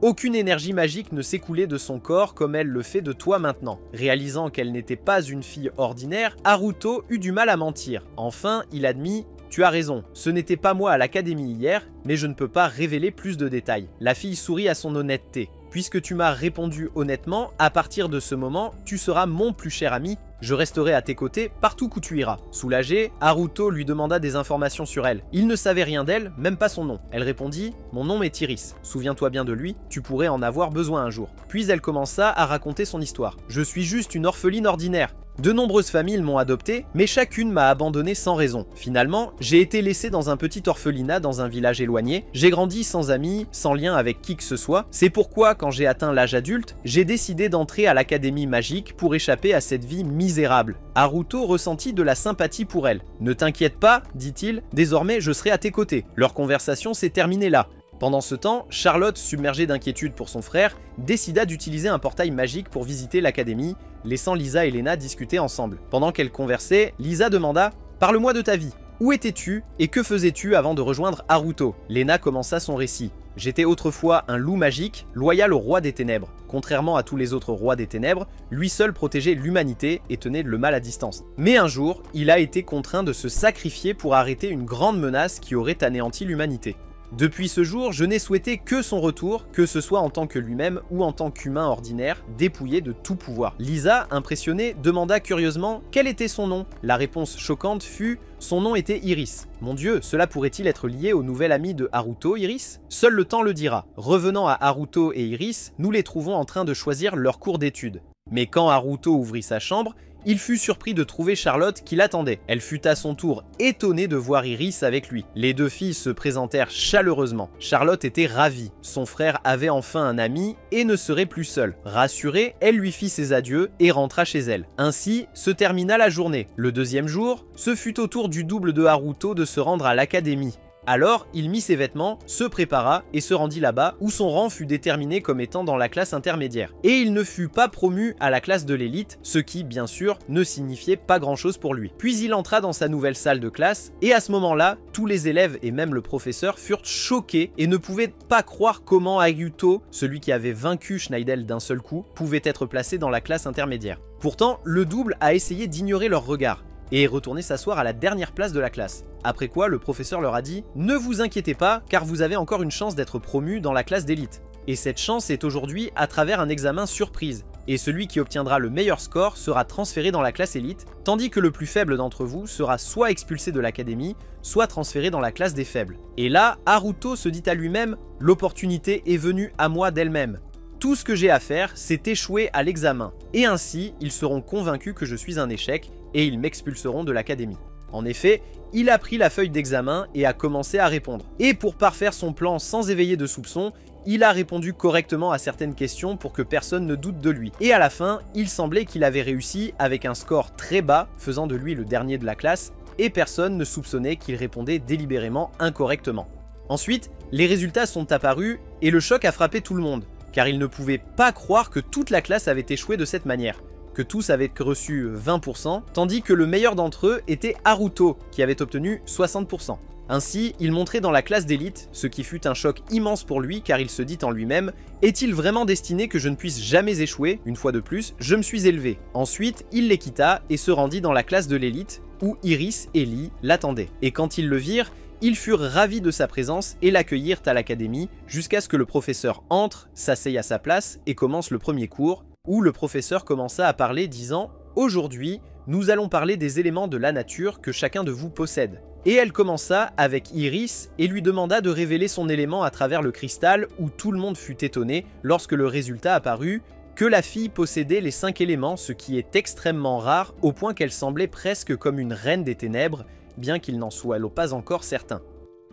Aucune énergie magique ne s'écoulait de son corps comme elle le fait de toi maintenant. Réalisant qu'elle n'était pas une fille ordinaire, Haruto eut du mal à mentir. Enfin, il admit « Tu as raison, ce n'était pas moi à l'académie hier, mais je ne peux pas révéler plus de détails. » La fille sourit à son honnêteté. « Puisque tu m'as répondu honnêtement, à partir de ce moment, tu seras mon plus cher ami. Je resterai à tes côtés partout où tu iras. » Soulagé, Haruto lui demanda des informations sur elle. Il ne savait rien d'elle, même pas son nom. Elle répondit « Mon nom est Iris. Souviens-toi bien de lui, tu pourrais en avoir besoin un jour. » Puis elle commença à raconter son histoire. « Je suis juste une orpheline ordinaire. De nombreuses familles m'ont adopté, mais chacune m'a abandonné sans raison. Finalement, j'ai été laissé dans un petit orphelinat dans un village éloigné. J'ai grandi sans amis, sans lien avec qui que ce soit. C'est pourquoi, quand j'ai atteint l'âge adulte, j'ai décidé d'entrer à l'académie magique pour échapper à cette vie misérable. » Haruto ressentit de la sympathie pour elle. « Ne t'inquiète pas, dit-il, désormais je serai à tes côtés. » Leur conversation s'est terminée là. Pendant ce temps, Charlotte, submergée d'inquiétude pour son frère, décida d'utiliser un portail magique pour visiter l'académie, laissant Lisa et Lena discuter ensemble. Pendant qu'elles conversaient, Lisa demanda « Parle-moi de ta vie. Où étais-tu et que faisais-tu avant de rejoindre Haruto ?» Lena commença son récit. « J'étais autrefois un loup magique, loyal au roi des ténèbres. Contrairement à tous les autres rois des ténèbres, lui seul protégeait l'humanité et tenait le mal à distance. Mais un jour, il a été contraint de se sacrifier pour arrêter une grande menace qui aurait anéanti l'humanité. Depuis ce jour, je n'ai souhaité que son retour, que ce soit en tant que lui-même ou en tant qu'humain ordinaire, dépouillé de tout pouvoir. Lisa, impressionnée, demanda curieusement quel était son nom. La réponse choquante fut « Son nom était Iris ». Mon Dieu, cela pourrait-il être lié au nouvel ami de Haruto, Iris? Seul le temps le dira. Revenant à Haruto et Iris, nous les trouvons en train de choisir leur cours d'études. Mais quand Haruto ouvrit sa chambre, il fut surpris de trouver Charlotte qui l'attendait. Elle fut à son tour étonnée de voir Iris avec lui. Les deux filles se présentèrent chaleureusement. Charlotte était ravie. Son frère avait enfin un ami et ne serait plus seul. Rassurée, elle lui fit ses adieux et rentra chez elle. Ainsi se termina la journée. Le deuxième jour, ce fut au tour du double de Haruto de se rendre à l'académie. Alors, il mit ses vêtements, se prépara et se rendit là-bas où son rang fut déterminé comme étant dans la classe intermédiaire. Et il ne fut pas promu à la classe de l'élite, ce qui, bien sûr, ne signifiait pas grand-chose pour lui. Puis il entra dans sa nouvelle salle de classe et à ce moment-là, tous les élèves et même le professeur furent choqués et ne pouvaient pas croire comment Haruto, celui qui avait vaincu Schneidel d'un seul coup, pouvait être placé dans la classe intermédiaire. Pourtant, le double a essayé d'ignorer leur regard et est retourné s'asseoir à la dernière place de la classe. Après quoi, le professeur leur a dit « Ne vous inquiétez pas, car vous avez encore une chance d'être promu dans la classe d'élite. Et cette chance est aujourd'hui à travers un examen surprise. Et celui qui obtiendra le meilleur score sera transféré dans la classe élite, tandis que le plus faible d'entre vous sera soit expulsé de l'académie, soit transféré dans la classe des faibles. » Et là, Haruto se dit à lui-même « L'opportunité est venue à moi d'elle-même. Tout ce que j'ai à faire, c'est échouer à l'examen. Et ainsi, ils seront convaincus que je suis un échec et ils m'expulseront de l'académie. » En effet, il a pris la feuille d'examen et a commencé à répondre. Et pour parfaire son plan sans éveiller de soupçons, il a répondu correctement à certaines questions pour que personne ne doute de lui. Et à la fin, il semblait qu'il avait réussi avec un score très bas, faisant de lui le dernier de la classe, et personne ne soupçonnait qu'il répondait délibérément incorrectement. Ensuite, les résultats sont apparus et le choc a frappé tout le monde, car ils ne pouvaient pas croire que toute la classe avait échoué de cette manière. Que tous avaient reçu 20%, tandis que le meilleur d'entre eux était Haruto, qui avait obtenu 60%. Ainsi, il montrait dans la classe d'élite, ce qui fut un choc immense pour lui car il se dit en lui-même « Est-il vraiment destiné que je ne puisse jamais échouer? Une fois de plus, je me suis élevé. » Ensuite, il les quitta et se rendit dans la classe de l'élite, où Iris et Lee l'attendaient. Et quand ils le virent, ils furent ravis de sa présence et l'accueillirent à l'académie jusqu'à ce que le professeur entre, s'asseye à sa place et commence le premier cours, où le professeur commença à parler disant « Aujourd'hui, nous allons parler des éléments de la nature que chacun de vous possède. » Et elle commença avec Iris et lui demanda de révéler son élément à travers le cristal où tout le monde fut étonné lorsque le résultat apparut que la fille possédait les 5 éléments, ce qui est extrêmement rare au point qu'elle semblait presque comme une reine des ténèbres, bien qu'il n'en soit pas encore certain.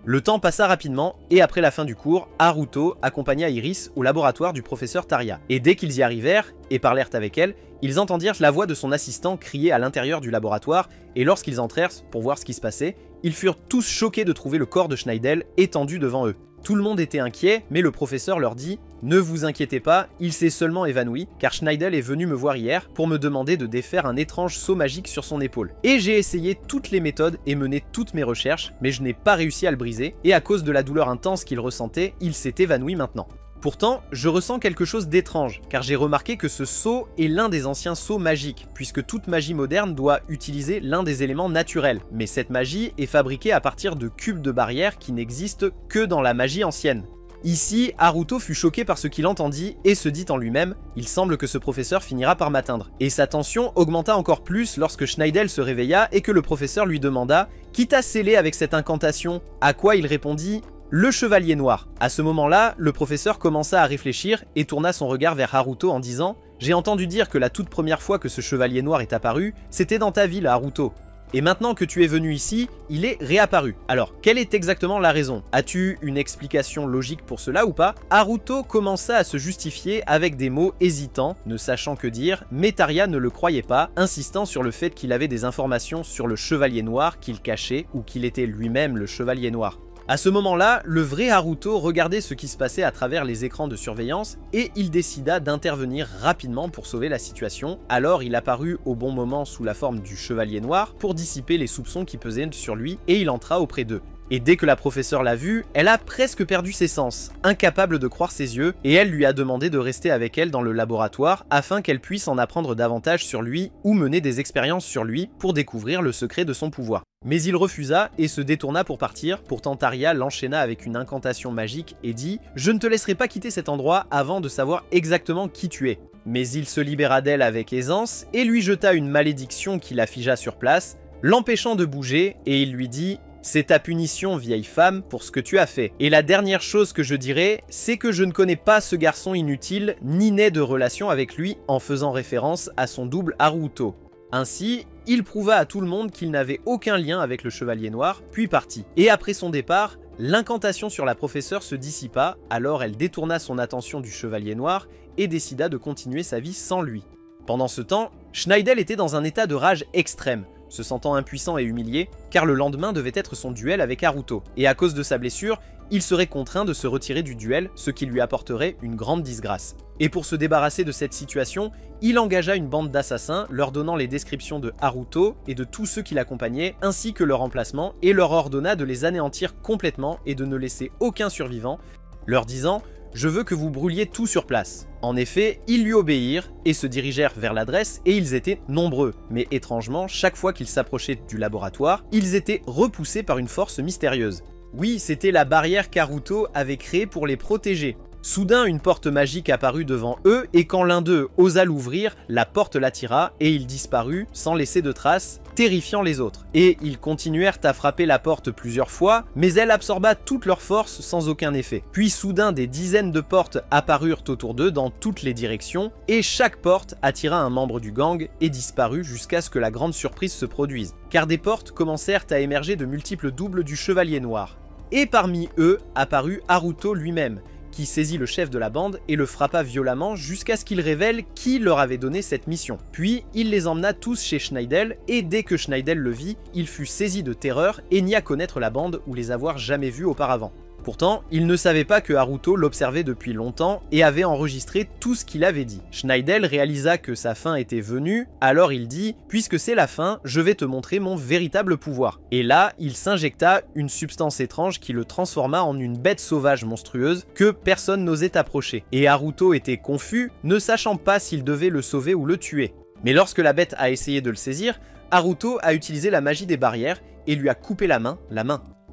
Le temps passa rapidement, et après la fin du cours, Haruto accompagna Iris au laboratoire du professeur Taria. Et dès qu'ils y arrivèrent, et parlèrent avec elle, ils entendirent la voix de son assistant crier à l'intérieur du laboratoire, et lorsqu'ils entrèrent pour voir ce qui se passait, ils furent tous choqués de trouver le corps de Schneidel étendu devant eux. Tout le monde était inquiet, mais le professeur leur dit « Ne vous inquiétez pas, il s'est seulement évanoui, car Schneidel est venu me voir hier pour me demander de défaire un étrange sceau magique sur son épaule. Et j'ai essayé toutes les méthodes et mené toutes mes recherches, mais je n'ai pas réussi à le briser, et à cause de la douleur intense qu'il ressentait, il s'est évanoui maintenant. Pourtant, je ressens quelque chose d'étrange, car j'ai remarqué que ce sceau est l'un des anciens sceaux magiques, puisque toute magie moderne doit utiliser l'un des éléments naturels. Mais cette magie est fabriquée à partir de cubes de barrière qui n'existent que dans la magie ancienne. » Ici, Haruto fut choqué par ce qu'il entendit et se dit en lui-même « Il semble que ce professeur finira par m'atteindre. » Et sa tension augmenta encore plus lorsque Schneidel se réveilla et que le professeur lui demanda « Qui t'a scellé avec cette incantation ?» À quoi il répondit « Le chevalier noir. » À ce moment-là, le professeur commença à réfléchir et tourna son regard vers Haruto en disant « J'ai entendu dire que la toute première fois que ce chevalier noir est apparu, c'était dans ta ville, Haruto. Et maintenant que tu es venu ici, il est réapparu. Alors, quelle est exactement la raison? As-tu une explication logique pour cela ou pas? » Haruto commença à se justifier avec des mots hésitants, ne sachant que dire, mais Taria ne le croyait pas, insistant sur le fait qu'il avait des informations sur le chevalier noir qu'il cachait ou qu'il était lui-même le chevalier noir. À ce moment-là, le vrai Haruto regardait ce qui se passait à travers les écrans de surveillance et il décida d'intervenir rapidement pour sauver la situation. Alors il apparut au bon moment sous la forme du chevalier noir pour dissiper les soupçons qui pesaient sur lui et il entra auprès d'eux. Et dès que la professeure l'a vu, elle a presque perdu ses sens, incapable de croire ses yeux, et elle lui a demandé de rester avec elle dans le laboratoire afin qu'elle puisse en apprendre davantage sur lui ou mener des expériences sur lui pour découvrir le secret de son pouvoir. Mais il refusa et se détourna pour partir, pourtant Taria l'enchaîna avec une incantation magique et dit « Je ne te laisserai pas quitter cet endroit avant de savoir exactement qui tu es ». Mais il se libéra d'elle avec aisance et lui jeta une malédiction qui la figea sur place, l'empêchant de bouger, et il lui dit « C'est ta punition, vieille femme, pour ce que tu as fait. Et la dernière chose que je dirai, c'est que je ne connais pas ce garçon inutile, ni n'ai de relation avec lui, en faisant référence à son double Haruto. » Ainsi, il prouva à tout le monde qu'il n'avait aucun lien avec le Chevalier Noir, puis partit. Et après son départ, l'incantation sur la professeure se dissipa, alors elle détourna son attention du Chevalier Noir et décida de continuer sa vie sans lui. Pendant ce temps, Schneidel était dans un état de rage extrême, se sentant impuissant et humilié, car le lendemain devait être son duel avec Haruto, et à cause de sa blessure, il serait contraint de se retirer du duel, ce qui lui apporterait une grande disgrâce. Et pour se débarrasser de cette situation, il engagea une bande d'assassins, leur donnant les descriptions de Haruto et de tous ceux qui l'accompagnaient, ainsi que leur emplacement, et leur ordonna de les anéantir complètement et de ne laisser aucun survivant, leur disant « Je veux que vous brûliez tout sur place ». En effet, ils lui obéirent et se dirigèrent vers l'adresse, et ils étaient nombreux. Mais étrangement, chaque fois qu'ils s'approchaient du laboratoire, ils étaient repoussés par une force mystérieuse. Oui, c'était la barrière qu'Haruto avait créée pour les protéger. Soudain, une porte magique apparut devant eux, et quand l'un d'eux osa l'ouvrir, la porte l'attira, et il disparut, sans laisser de traces, terrifiant les autres. Et ils continuèrent à frapper la porte plusieurs fois, mais elle absorba toute leur force sans aucun effet. Puis soudain, des dizaines de portes apparurent autour d'eux dans toutes les directions, et chaque porte attira un membre du gang et disparut jusqu'à ce que la grande surprise se produise. Car des portes commencèrent à émerger de multiples doubles du Chevalier Noir. Et parmi eux apparut Haruto lui-même, qui saisit le chef de la bande et le frappa violemment jusqu'à ce qu'il révèle qui leur avait donné cette mission. Puis il les emmena tous chez Schneidel, et dès que Schneidel le vit, il fut saisi de terreur et nia connaître la bande ou les avoir jamais vus auparavant. Pourtant, il ne savait pas que Haruto l'observait depuis longtemps et avait enregistré tout ce qu'il avait dit. Schneidel réalisa que sa fin était venue, alors il dit « Puisque c'est la fin, je vais te montrer mon véritable pouvoir ». Et là, il s'injecta une substance étrange qui le transforma en une bête sauvage monstrueuse que personne n'osait approcher. Et Haruto était confus, ne sachant pas s'il devait le sauver ou le tuer. Mais lorsque la bête a essayé de le saisir, Haruto a utilisé la magie des barrières et lui a coupé la main.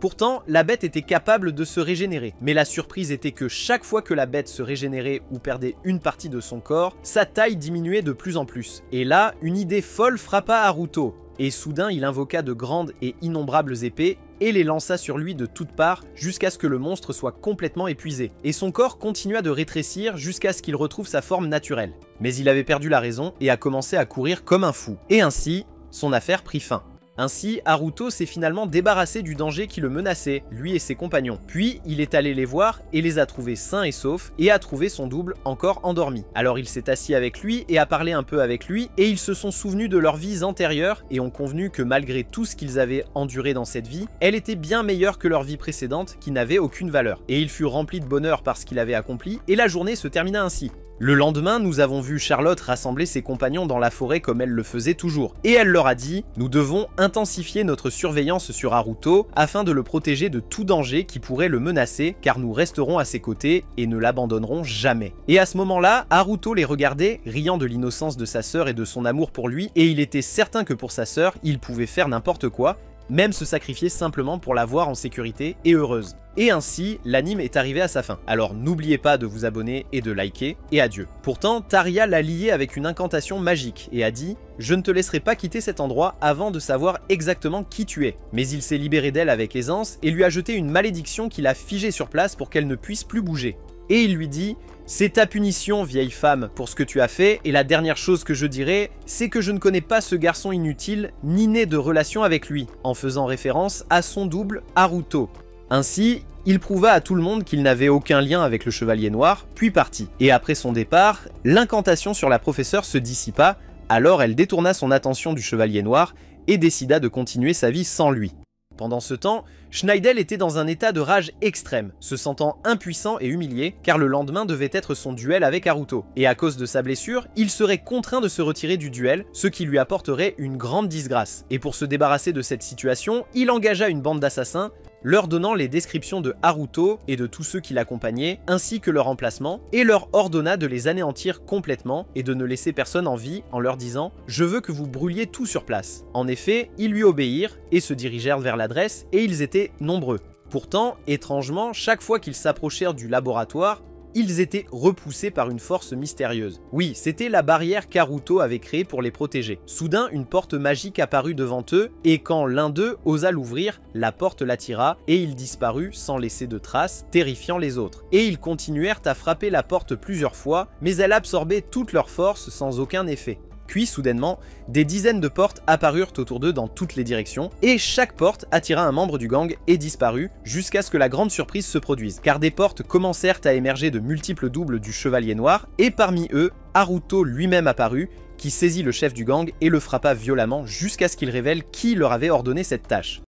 Pourtant, la bête était capable de se régénérer, mais la surprise était que chaque fois que la bête se régénérait ou perdait une partie de son corps, sa taille diminuait de plus en plus. Et là, une idée folle frappa Haruto, et soudain il invoqua de grandes et innombrables épées et les lança sur lui de toutes parts jusqu'à ce que le monstre soit complètement épuisé. Et son corps continua de rétrécir jusqu'à ce qu'il retrouve sa forme naturelle. Mais il avait perdu la raison et a commencé à courir comme un fou. Et ainsi, son affaire prit fin. Ainsi, Haruto s'est finalement débarrassé du danger qui le menaçait, lui et ses compagnons. Puis, il est allé les voir et les a trouvés sains et saufs, et a trouvé son double encore endormi. Alors il s'est assis avec lui et a parlé un peu avec lui, et ils se sont souvenus de leurs vies antérieures et ont convenu que malgré tout ce qu'ils avaient enduré dans cette vie, elle était bien meilleure que leur vie précédente qui n'avait aucune valeur. Et il fut rempli de bonheur par ce qu'il avait accompli, et la journée se termina ainsi. Le lendemain, nous avons vu Charlotte rassembler ses compagnons dans la forêt comme elle le faisait toujours, et elle leur a dit « Nous devons intensifier notre surveillance sur Haruto afin de le protéger de tout danger qui pourrait le menacer, car nous resterons à ses côtés et ne l'abandonnerons jamais. » Et à ce moment-là, Haruto les regardait, riant de l'innocence de sa sœur et de son amour pour lui, et il était certain que pour sa sœur, il pouvait faire n'importe quoi, même se sacrifier simplement pour la voir en sécurité et heureuse. Et ainsi, l'anime est arrivé à sa fin. Alors n'oubliez pas de vous abonner et de liker, et adieu. Pourtant, Taria l'a lié avec une incantation magique et a dit « Je ne te laisserai pas quitter cet endroit avant de savoir exactement qui tu es ». Mais il s'est libéré d'elle avec aisance et lui a jeté une malédiction qui l'a figée sur place pour qu'elle ne puisse plus bouger. Et il lui dit « C'est ta punition, vieille femme, pour ce que tu as fait, et la dernière chose que je dirai, c'est que je ne connais pas ce garçon inutile, ni n'ai de relation avec lui », en faisant référence à son double Haruto. Ainsi, il prouva à tout le monde qu'il n'avait aucun lien avec le Chevalier Noir, puis partit. Et après son départ, l'incantation sur la professeure se dissipa, alors elle détourna son attention du Chevalier Noir et décida de continuer sa vie sans lui. Pendant ce temps, Schneidel était dans un état de rage extrême, se sentant impuissant et humilié, car le lendemain devait être son duel avec Haruto. Et à cause de sa blessure, il serait contraint de se retirer du duel, ce qui lui apporterait une grande disgrâce. Et pour se débarrasser de cette situation, il engagea une bande d'assassins, leur donnant les descriptions de Haruto et de tous ceux qui l'accompagnaient, ainsi que leur emplacement, et leur ordonna de les anéantir complètement et de ne laisser personne en vie en leur disant « Je veux que vous brûliez tout sur place ». En effet, ils lui obéirent et se dirigèrent vers l'adresse, et ils étaient nombreux. Pourtant, étrangement, chaque fois qu'ils s'approchèrent du laboratoire, ils étaient repoussés par une force mystérieuse. Oui, c'était la barrière qu'Haruto avait créée pour les protéger. Soudain, une porte magique apparut devant eux, et quand l'un d'eux osa l'ouvrir, la porte l'attira, et il disparut sans laisser de traces, terrifiant les autres. Et ils continuèrent à frapper la porte plusieurs fois, mais elle absorbait toute leur force sans aucun effet. Puis, soudainement, des dizaines de portes apparurent autour d'eux dans toutes les directions, et chaque porte attira un membre du gang et disparut, jusqu'à ce que la grande surprise se produise, car des portes commencèrent à émerger de multiples doubles du Chevalier Noir, et parmi eux, Haruto lui-même apparut, qui saisit le chef du gang et le frappa violemment jusqu'à ce qu'il révèle qui leur avait ordonné cette tâche.